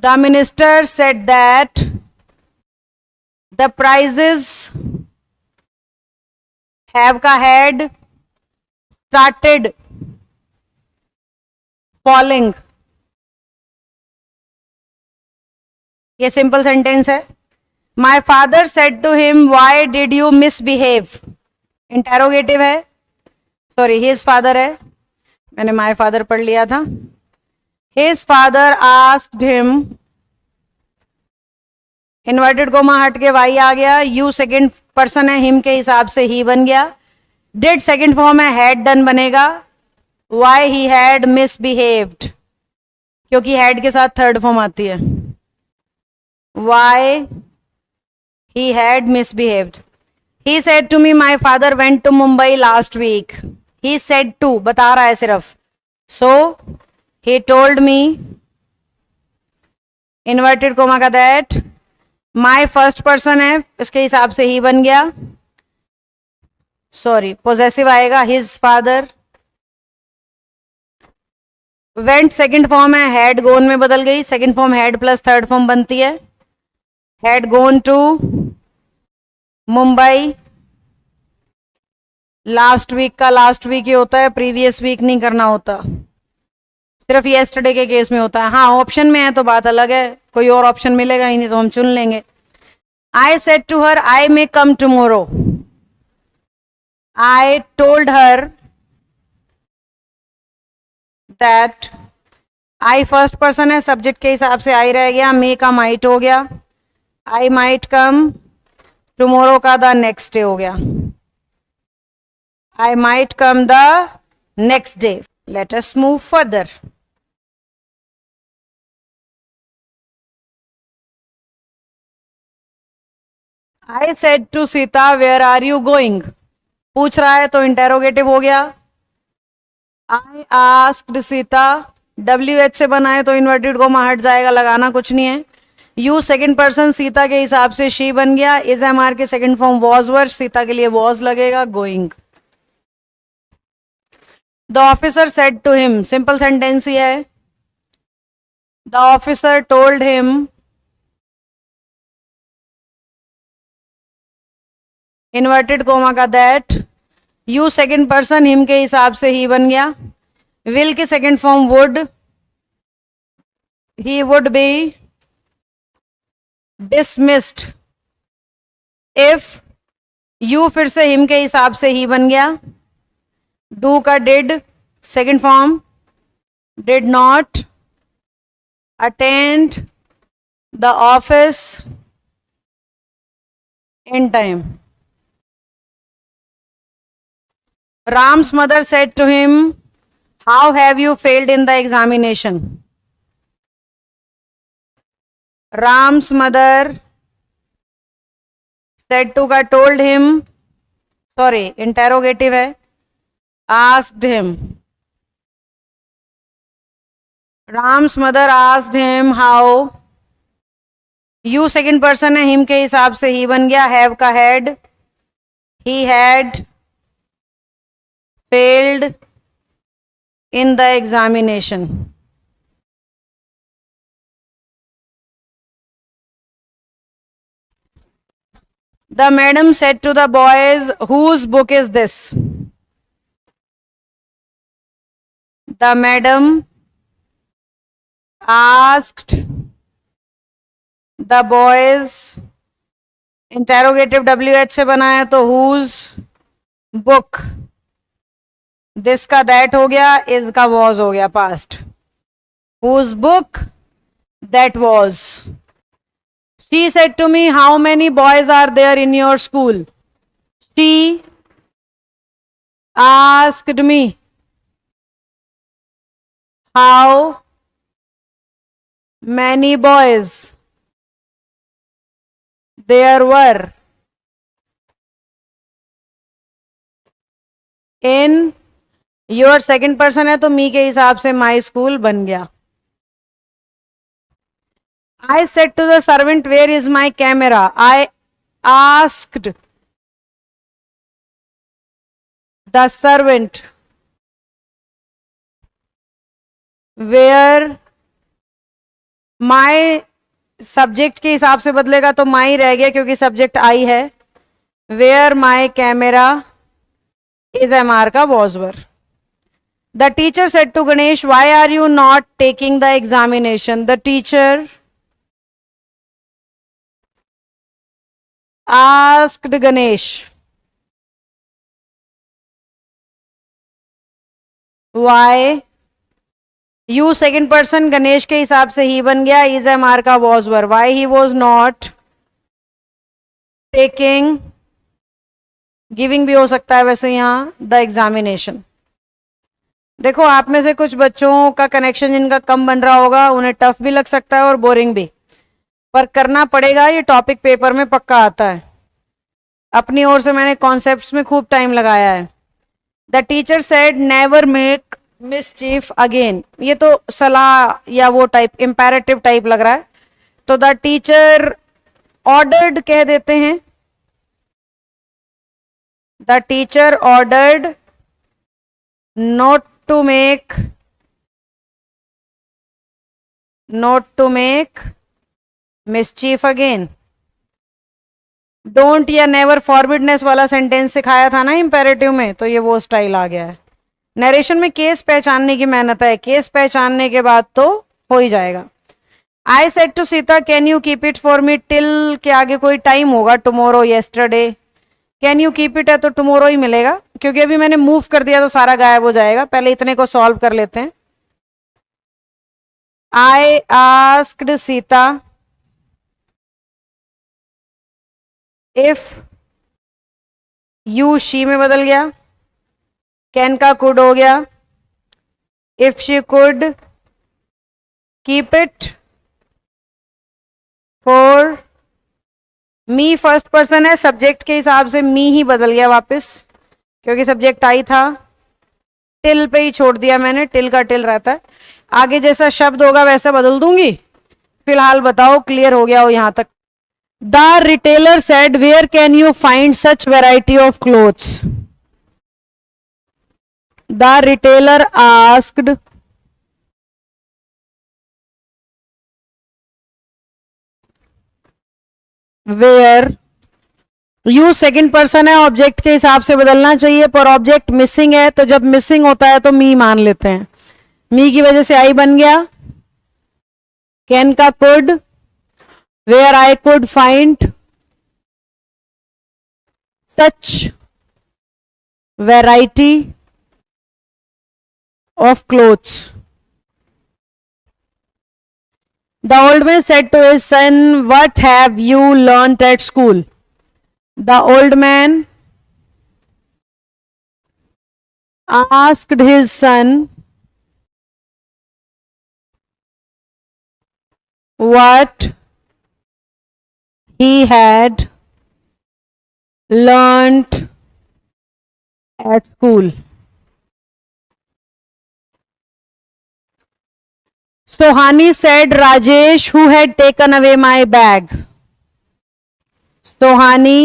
that the prices have का had started falling. ये सिंपल सेंटेंस है. My father said to him, why did you misbehave? Interrogative है, sorry his father है, मैंने my father पढ़ लिया था. His father asked him, inverted comma हट के वाई आ गया, यू सेकेंड पर्सन है, हिम के हिसाब से ही बन गया. डिड सेकेंड फॉर्म है, हैड डन बनेगा. वाई ही हैड मिसबिहेव्ड, क्योंकि हैड के साथ थर्ड फॉर्म आती है. Why he had misbehaved. He said to me, my father went to Mumbai last week. He said to बता रहा है सिर्फ, so he told me, inverted comma का दैट, माई फर्स्ट पर्सन है, इसके हिसाब से ही बन गया, सॉरी पोजेसिव आएगा, his father. Went second form है, हैड गोन में बदल गई, second form had plus third form बनती है. Had gone to Mumbai. Last week का लास्ट वीक ही होता है, प्रीवियस वीक नहीं करना होता, सिर्फ येस्टरडे के केस में होता है. हाँ ऑप्शन में है तो बात अलग है, कोई और ऑप्शन मिलेगा ही नहीं तो हम चुन लेंगे. I said to her, I may come tomorrow. I told her that, I first person है, सब्जेक्ट के हिसाब से आई रह गया, मे का माइट हो गया. आई माइट कम, टुमारो का द नेक्स्ट डे हो गया. I might come the next day. Let us move further. I said to Sita, where are you going? पूछ रहा है तो इंटेरोगेटिव हो गया. I asked Sita, WH से बना है तो इन्वर्टेड कोमा हट जाएगा, लगाना कुछ नहीं है। यू सेकंड पर्सन सीता के हिसाब से शी बन गया। इज MR के second form was were, Sita के लिए वॉज लगेगा, going. The officer said to him, simple sentence ही है। The officer told him, inverted comma का that. You second person him के हिसाब से ही बन गया। विल के second form would, he would be dismissed if, you फिर से हिम के हिसाब से ही बन गया। डू का did second form, did not attend the office in time. Ram's mother said to him, how have you failed in the examination? Ram's mother said to का told him, sorry interrogative है, asked him. Ram's mother asked him how. You second person है, him के हिसाब से ही बन गया। have का had, he had failed in the examination. The madam said to the boys, whose book is this? The madam asked the boys, interrogative WH से बना है तो whose book, दिस का दैट हो गया, इज का वॉज हो गया past. Whose book, that was. She said to me, how many boys are there in your school? She asked me how many boys there were in your second person है तो मी के हिसाब से माई school बन गया। I said to the servant, where is my camera? I asked the servant where, my subject के हिसाब से बदलेगा तो माई रह गया क्योंकि सब्जेक्ट आई है। Where my camera is MR का was were. The teacher said to Ganesh, why are you not taking the examination? The teacher asked Ganesh, why? You second person Ganesh के हिसाब से ही बन गया, is MR का was were। Why he was not taking, giving भी हो सकता है वैसे यहाँ, the examination। देखो आप में से कुछ बच्चों का कनेक्शन जिनका कम बन रहा होगा उन्हें टफ भी लग सकता है और बोरिंग भी, पर करना पड़ेगा, ये टॉपिक पेपर में पक्का आता है। अपनी ओर से मैंने कॉन्सेप्ट्स में खूब टाइम लगाया है। The teacher said never make mischief again, ये तो सलाह या वो टाइप इंपैरेटिव टाइप लग रहा है, तो द टीचर ऑर्डर्ड कह देते हैं। The teacher ordered not to make mischief again। Don't या नेवर फॉरबिडनेस वाला सेंटेंस सिखाया था ना इंपेरेटिव में, तो ये वो स्टाइल आ गया है। नरेशन में केस पहचानने की मेहनत है, केस पहचानने के बाद तो हो ही जाएगा। I said to Sita, can you keep it for me till, के आगे कोई टाइम होगा, tomorrow, yesterday. Can you keep it है तो टुमारो ही मिलेगा, क्योंकि अभी मैंने मूव कर दिया तो सारा गायब हो जाएगा। पहले इतने को सॉल्व कर लेते हैं। I asked Sita if, you she में बदल गया, कैन का कुड हो गया। If she could keep it for me, first person है, सब्जेक्ट के हिसाब से मी ही बदल गया वापस, क्योंकि सब्जेक्ट आई था। टिल पे ही छोड़ दिया मैंने, टिल का टिल रहता है। आगे जैसा शब्द होगा वैसा बदल दूंगी। फिलहाल बताओ क्लियर हो गया हो यहां तक। The retailer said where can you find such variety of clothes. The retailer asked where, you second person है, ऑब्जेक्ट के हिसाब से बदलना चाहिए, पर ऑब्जेक्ट मिसिंग है तो जब मिसिंग होता है तो मी मान लेते हैं। मी की वजह से आई बन गया। कैन का could, where I could find such variety of clothes. The old man said to his son what have you learned at school. The old man asked his son what he had learnt at school. Sohani said Rajesh, who had taken away my bag. Sohani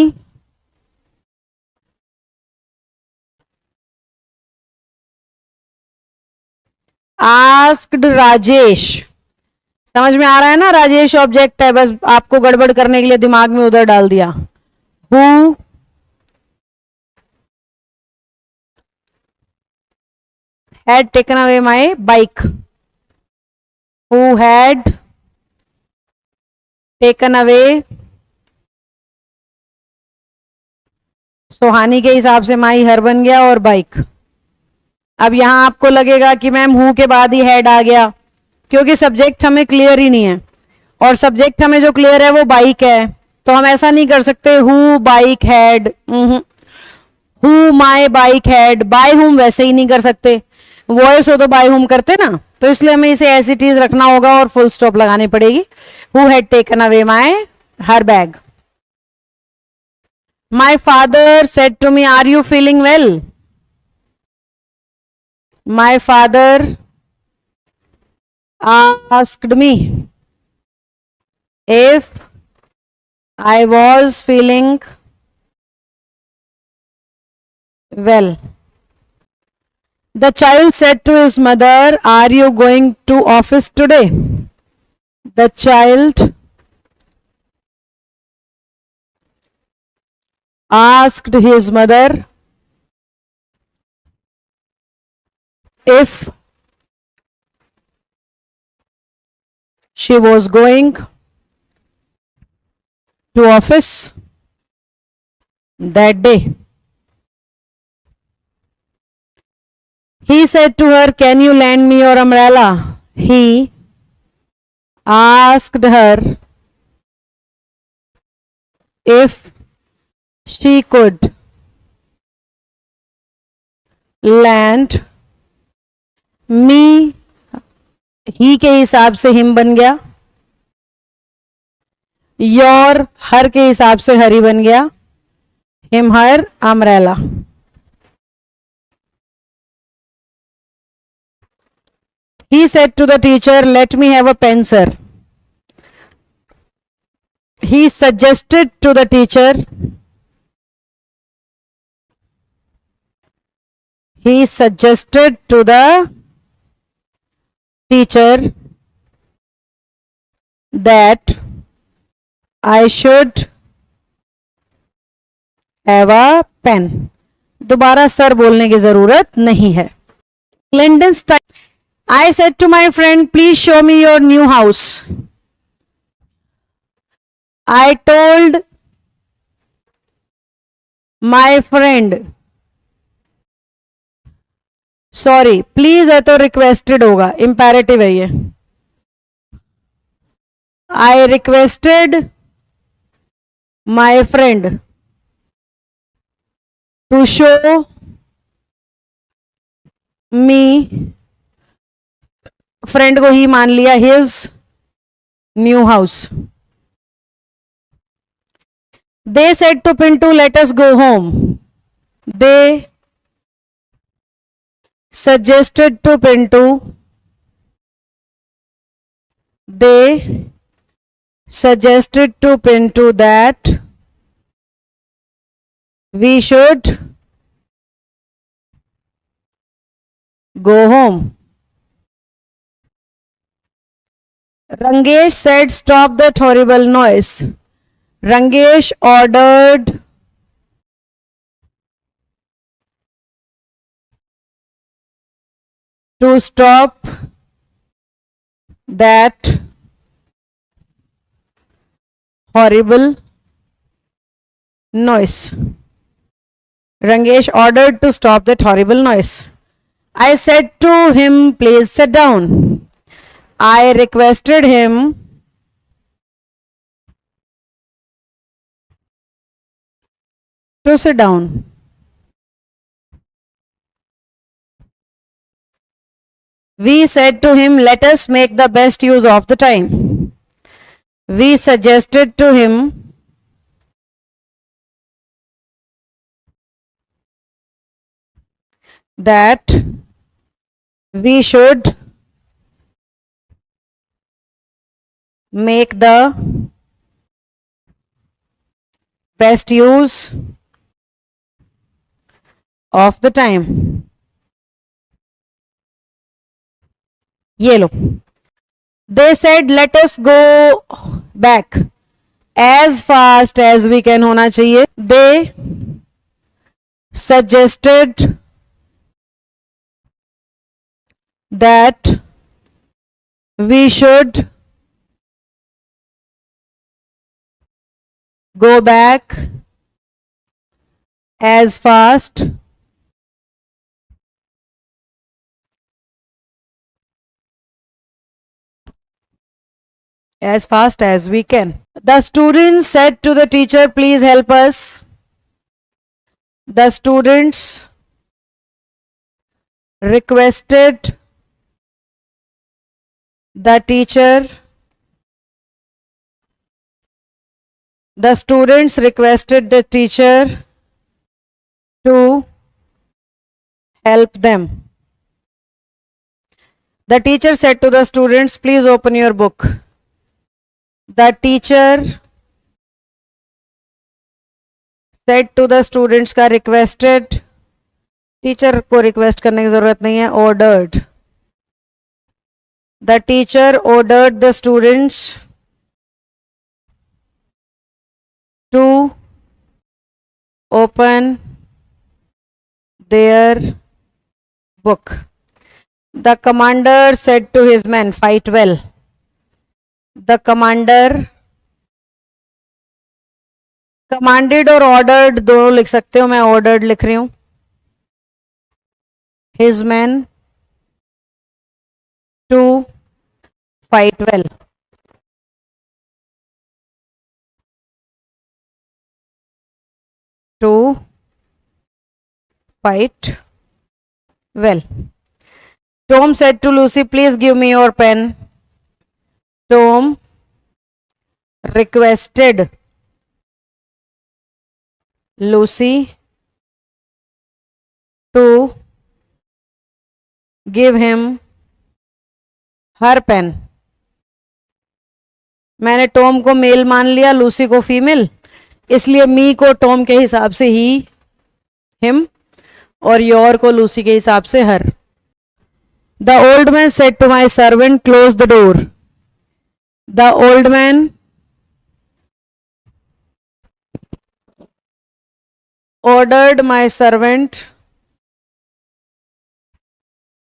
asked Rajesh. समझ में आ रहा है ना, Rajesh object है, बस आपको गड़बड़ करने के लिए दिमाग में उधर डाल दिया। Who had taken away my bike. Who had taken away, सोहानी के हिसाब से माई हर बन गया और बाइक। अब यहां आपको लगेगा कि मैम हु के बाद ही हेड आ गया, क्योंकि सब्जेक्ट हमें क्लियर ही नहीं है, और सब्जेक्ट हमें जो क्लियर है वो बाइक है, तो हम ऐसा नहीं कर सकते who bike had, who my bike had. By whom वैसे ही नहीं कर सकते, वॉइस हो तो बाय हुम करते ना, तो इसलिए हमें इसे ऐसी चीज रखना होगा और फुल स्टॉप लगानी पड़ेगी। Who had taken away my her bag. My father said to me are you feeling well. My father asked me if I was feeling well. The child said to his mother, are you going to office today? The child asked his mother if she was going to office that day. He said to her, can you lend me your umbrella? He asked her if she could lend मी, ही के हिसाब से him बन गया, your हर के हिसाब से हरी बन गया, him her umbrella. He said to the teacher, let me have a pen, sir. He suggested to the teacher, that I should have a pen. दोबारा सर बोलने की जरूरत नहीं है। Clinton's time. I said to my friend, please show me your new house. I told my friend, sorry please है तो requested होगा, imperative है ये। I requested my friend to show me, friend को ही मान लिया, his new house. They said to Pintu let us go home. They suggested to Pintu they suggested to Pintu that we should go home. Rangesh said, stop that horrible noise. Rangesh ordered to stop that horrible noise. Rangesh ordered to stop that horrible noise. I said to him, please sit down. I requested him to sit down. We said to him, let us make the best use of the time. We suggested to him that we should make the best use of the time. ये लो. They said let us go back as fast as we can होना चाहिए. They suggested that we should go back as fast as we can. The students said to the teacher, please help us. The students requested the teacher. The students requested the teacher to help them. The teacher said to the students, please open your book. The teacher said to the students का requested, teacher को request करने की जरूरत नहीं है, ordered. The teacher ordered the students to open their book. The commander said to his men, fight well. The commander commanded और ordered दोनों लिख सकते हो, मैं ordered लिख रही हूं. His men to fight well. To fight well. Tom said to Lucy, please give me your pen. Tom requested Lucy to give him her pen. मैंने टॉम को मेल मान लिया, लूसी को फीमेल, इसलिए मी को टॉम के हिसाब से ही, हिम, और योर को लूसी के हिसाब से हर. The old man said to my servant, close the door. The old man ordered my servant.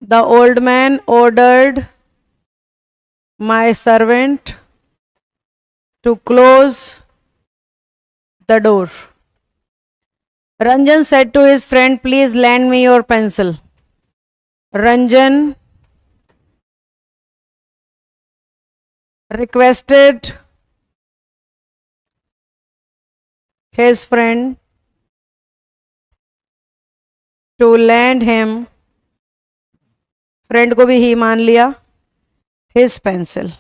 The old man ordered my servant to close the door. Ranjan said to his friend, please lend me your pencil. Ranjan requested his friend to lend him, friend को भी ही मान लिया, his pencil.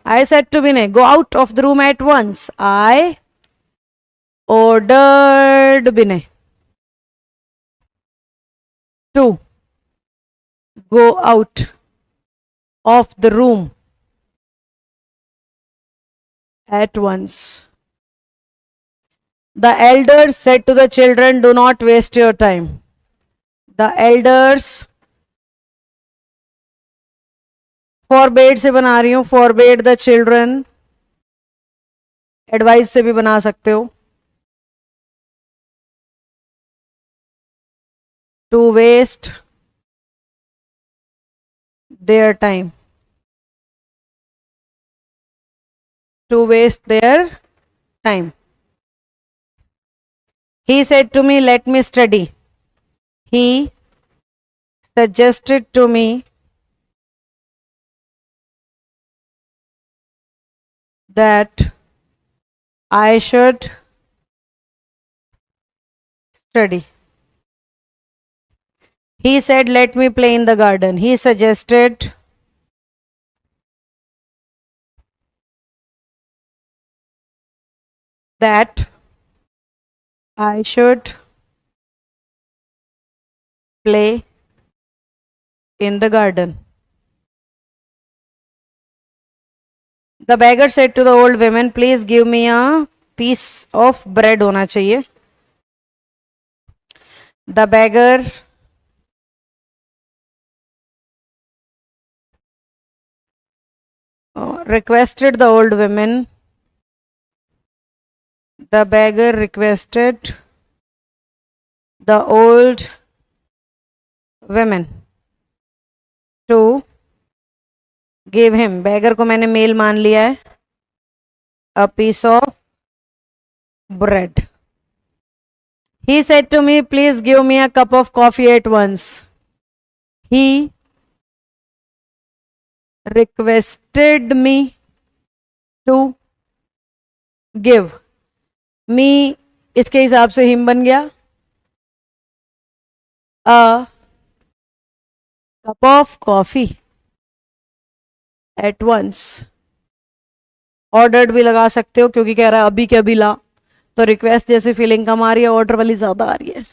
I said to Vinay, go out of the room at once. I ordered Vinay to go out of the room at once. The elders said to the children, do not waste your time. The elders, forbade से बना रही हूं, forbade the children, advice से भी बना सकते हो, to waste their time. To waste their time. He said to me, let me study. He suggested to me that I should study. He said, let me play in the garden. He suggested that I should play in the garden. The beggar said to the old woman, please give me a piece of bread होना चाहिए. The beggar requested the old woman. The beggar requested the old women to give him. beggar को मैंने mail मान लिया है. A piece of bread. He said to me, please give me a cup of coffee at once. He requested me to give. me इसके हिसाब से him बन गया. A cup of coffee at once. Ordered भी लगा सकते हो क्योंकि कह रहा है अभी के अभी ला, तो रिक्वेस्ट जैसी फीलिंग कम आ रही है, ऑर्डर वाली ज्यादा आ रही है.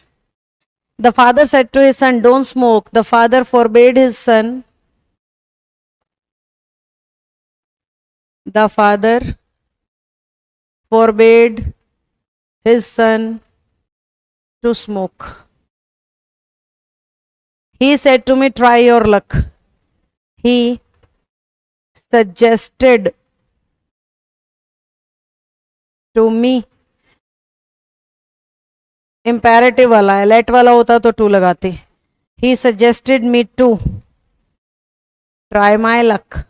The father said to his son, don't smoke. The father forbade his son. The father forbade his son to smoke. He said to me, try your luck. He suggested to me. imperative वाला है, let वाला होता तो to लगाते. He suggested me to try my luck.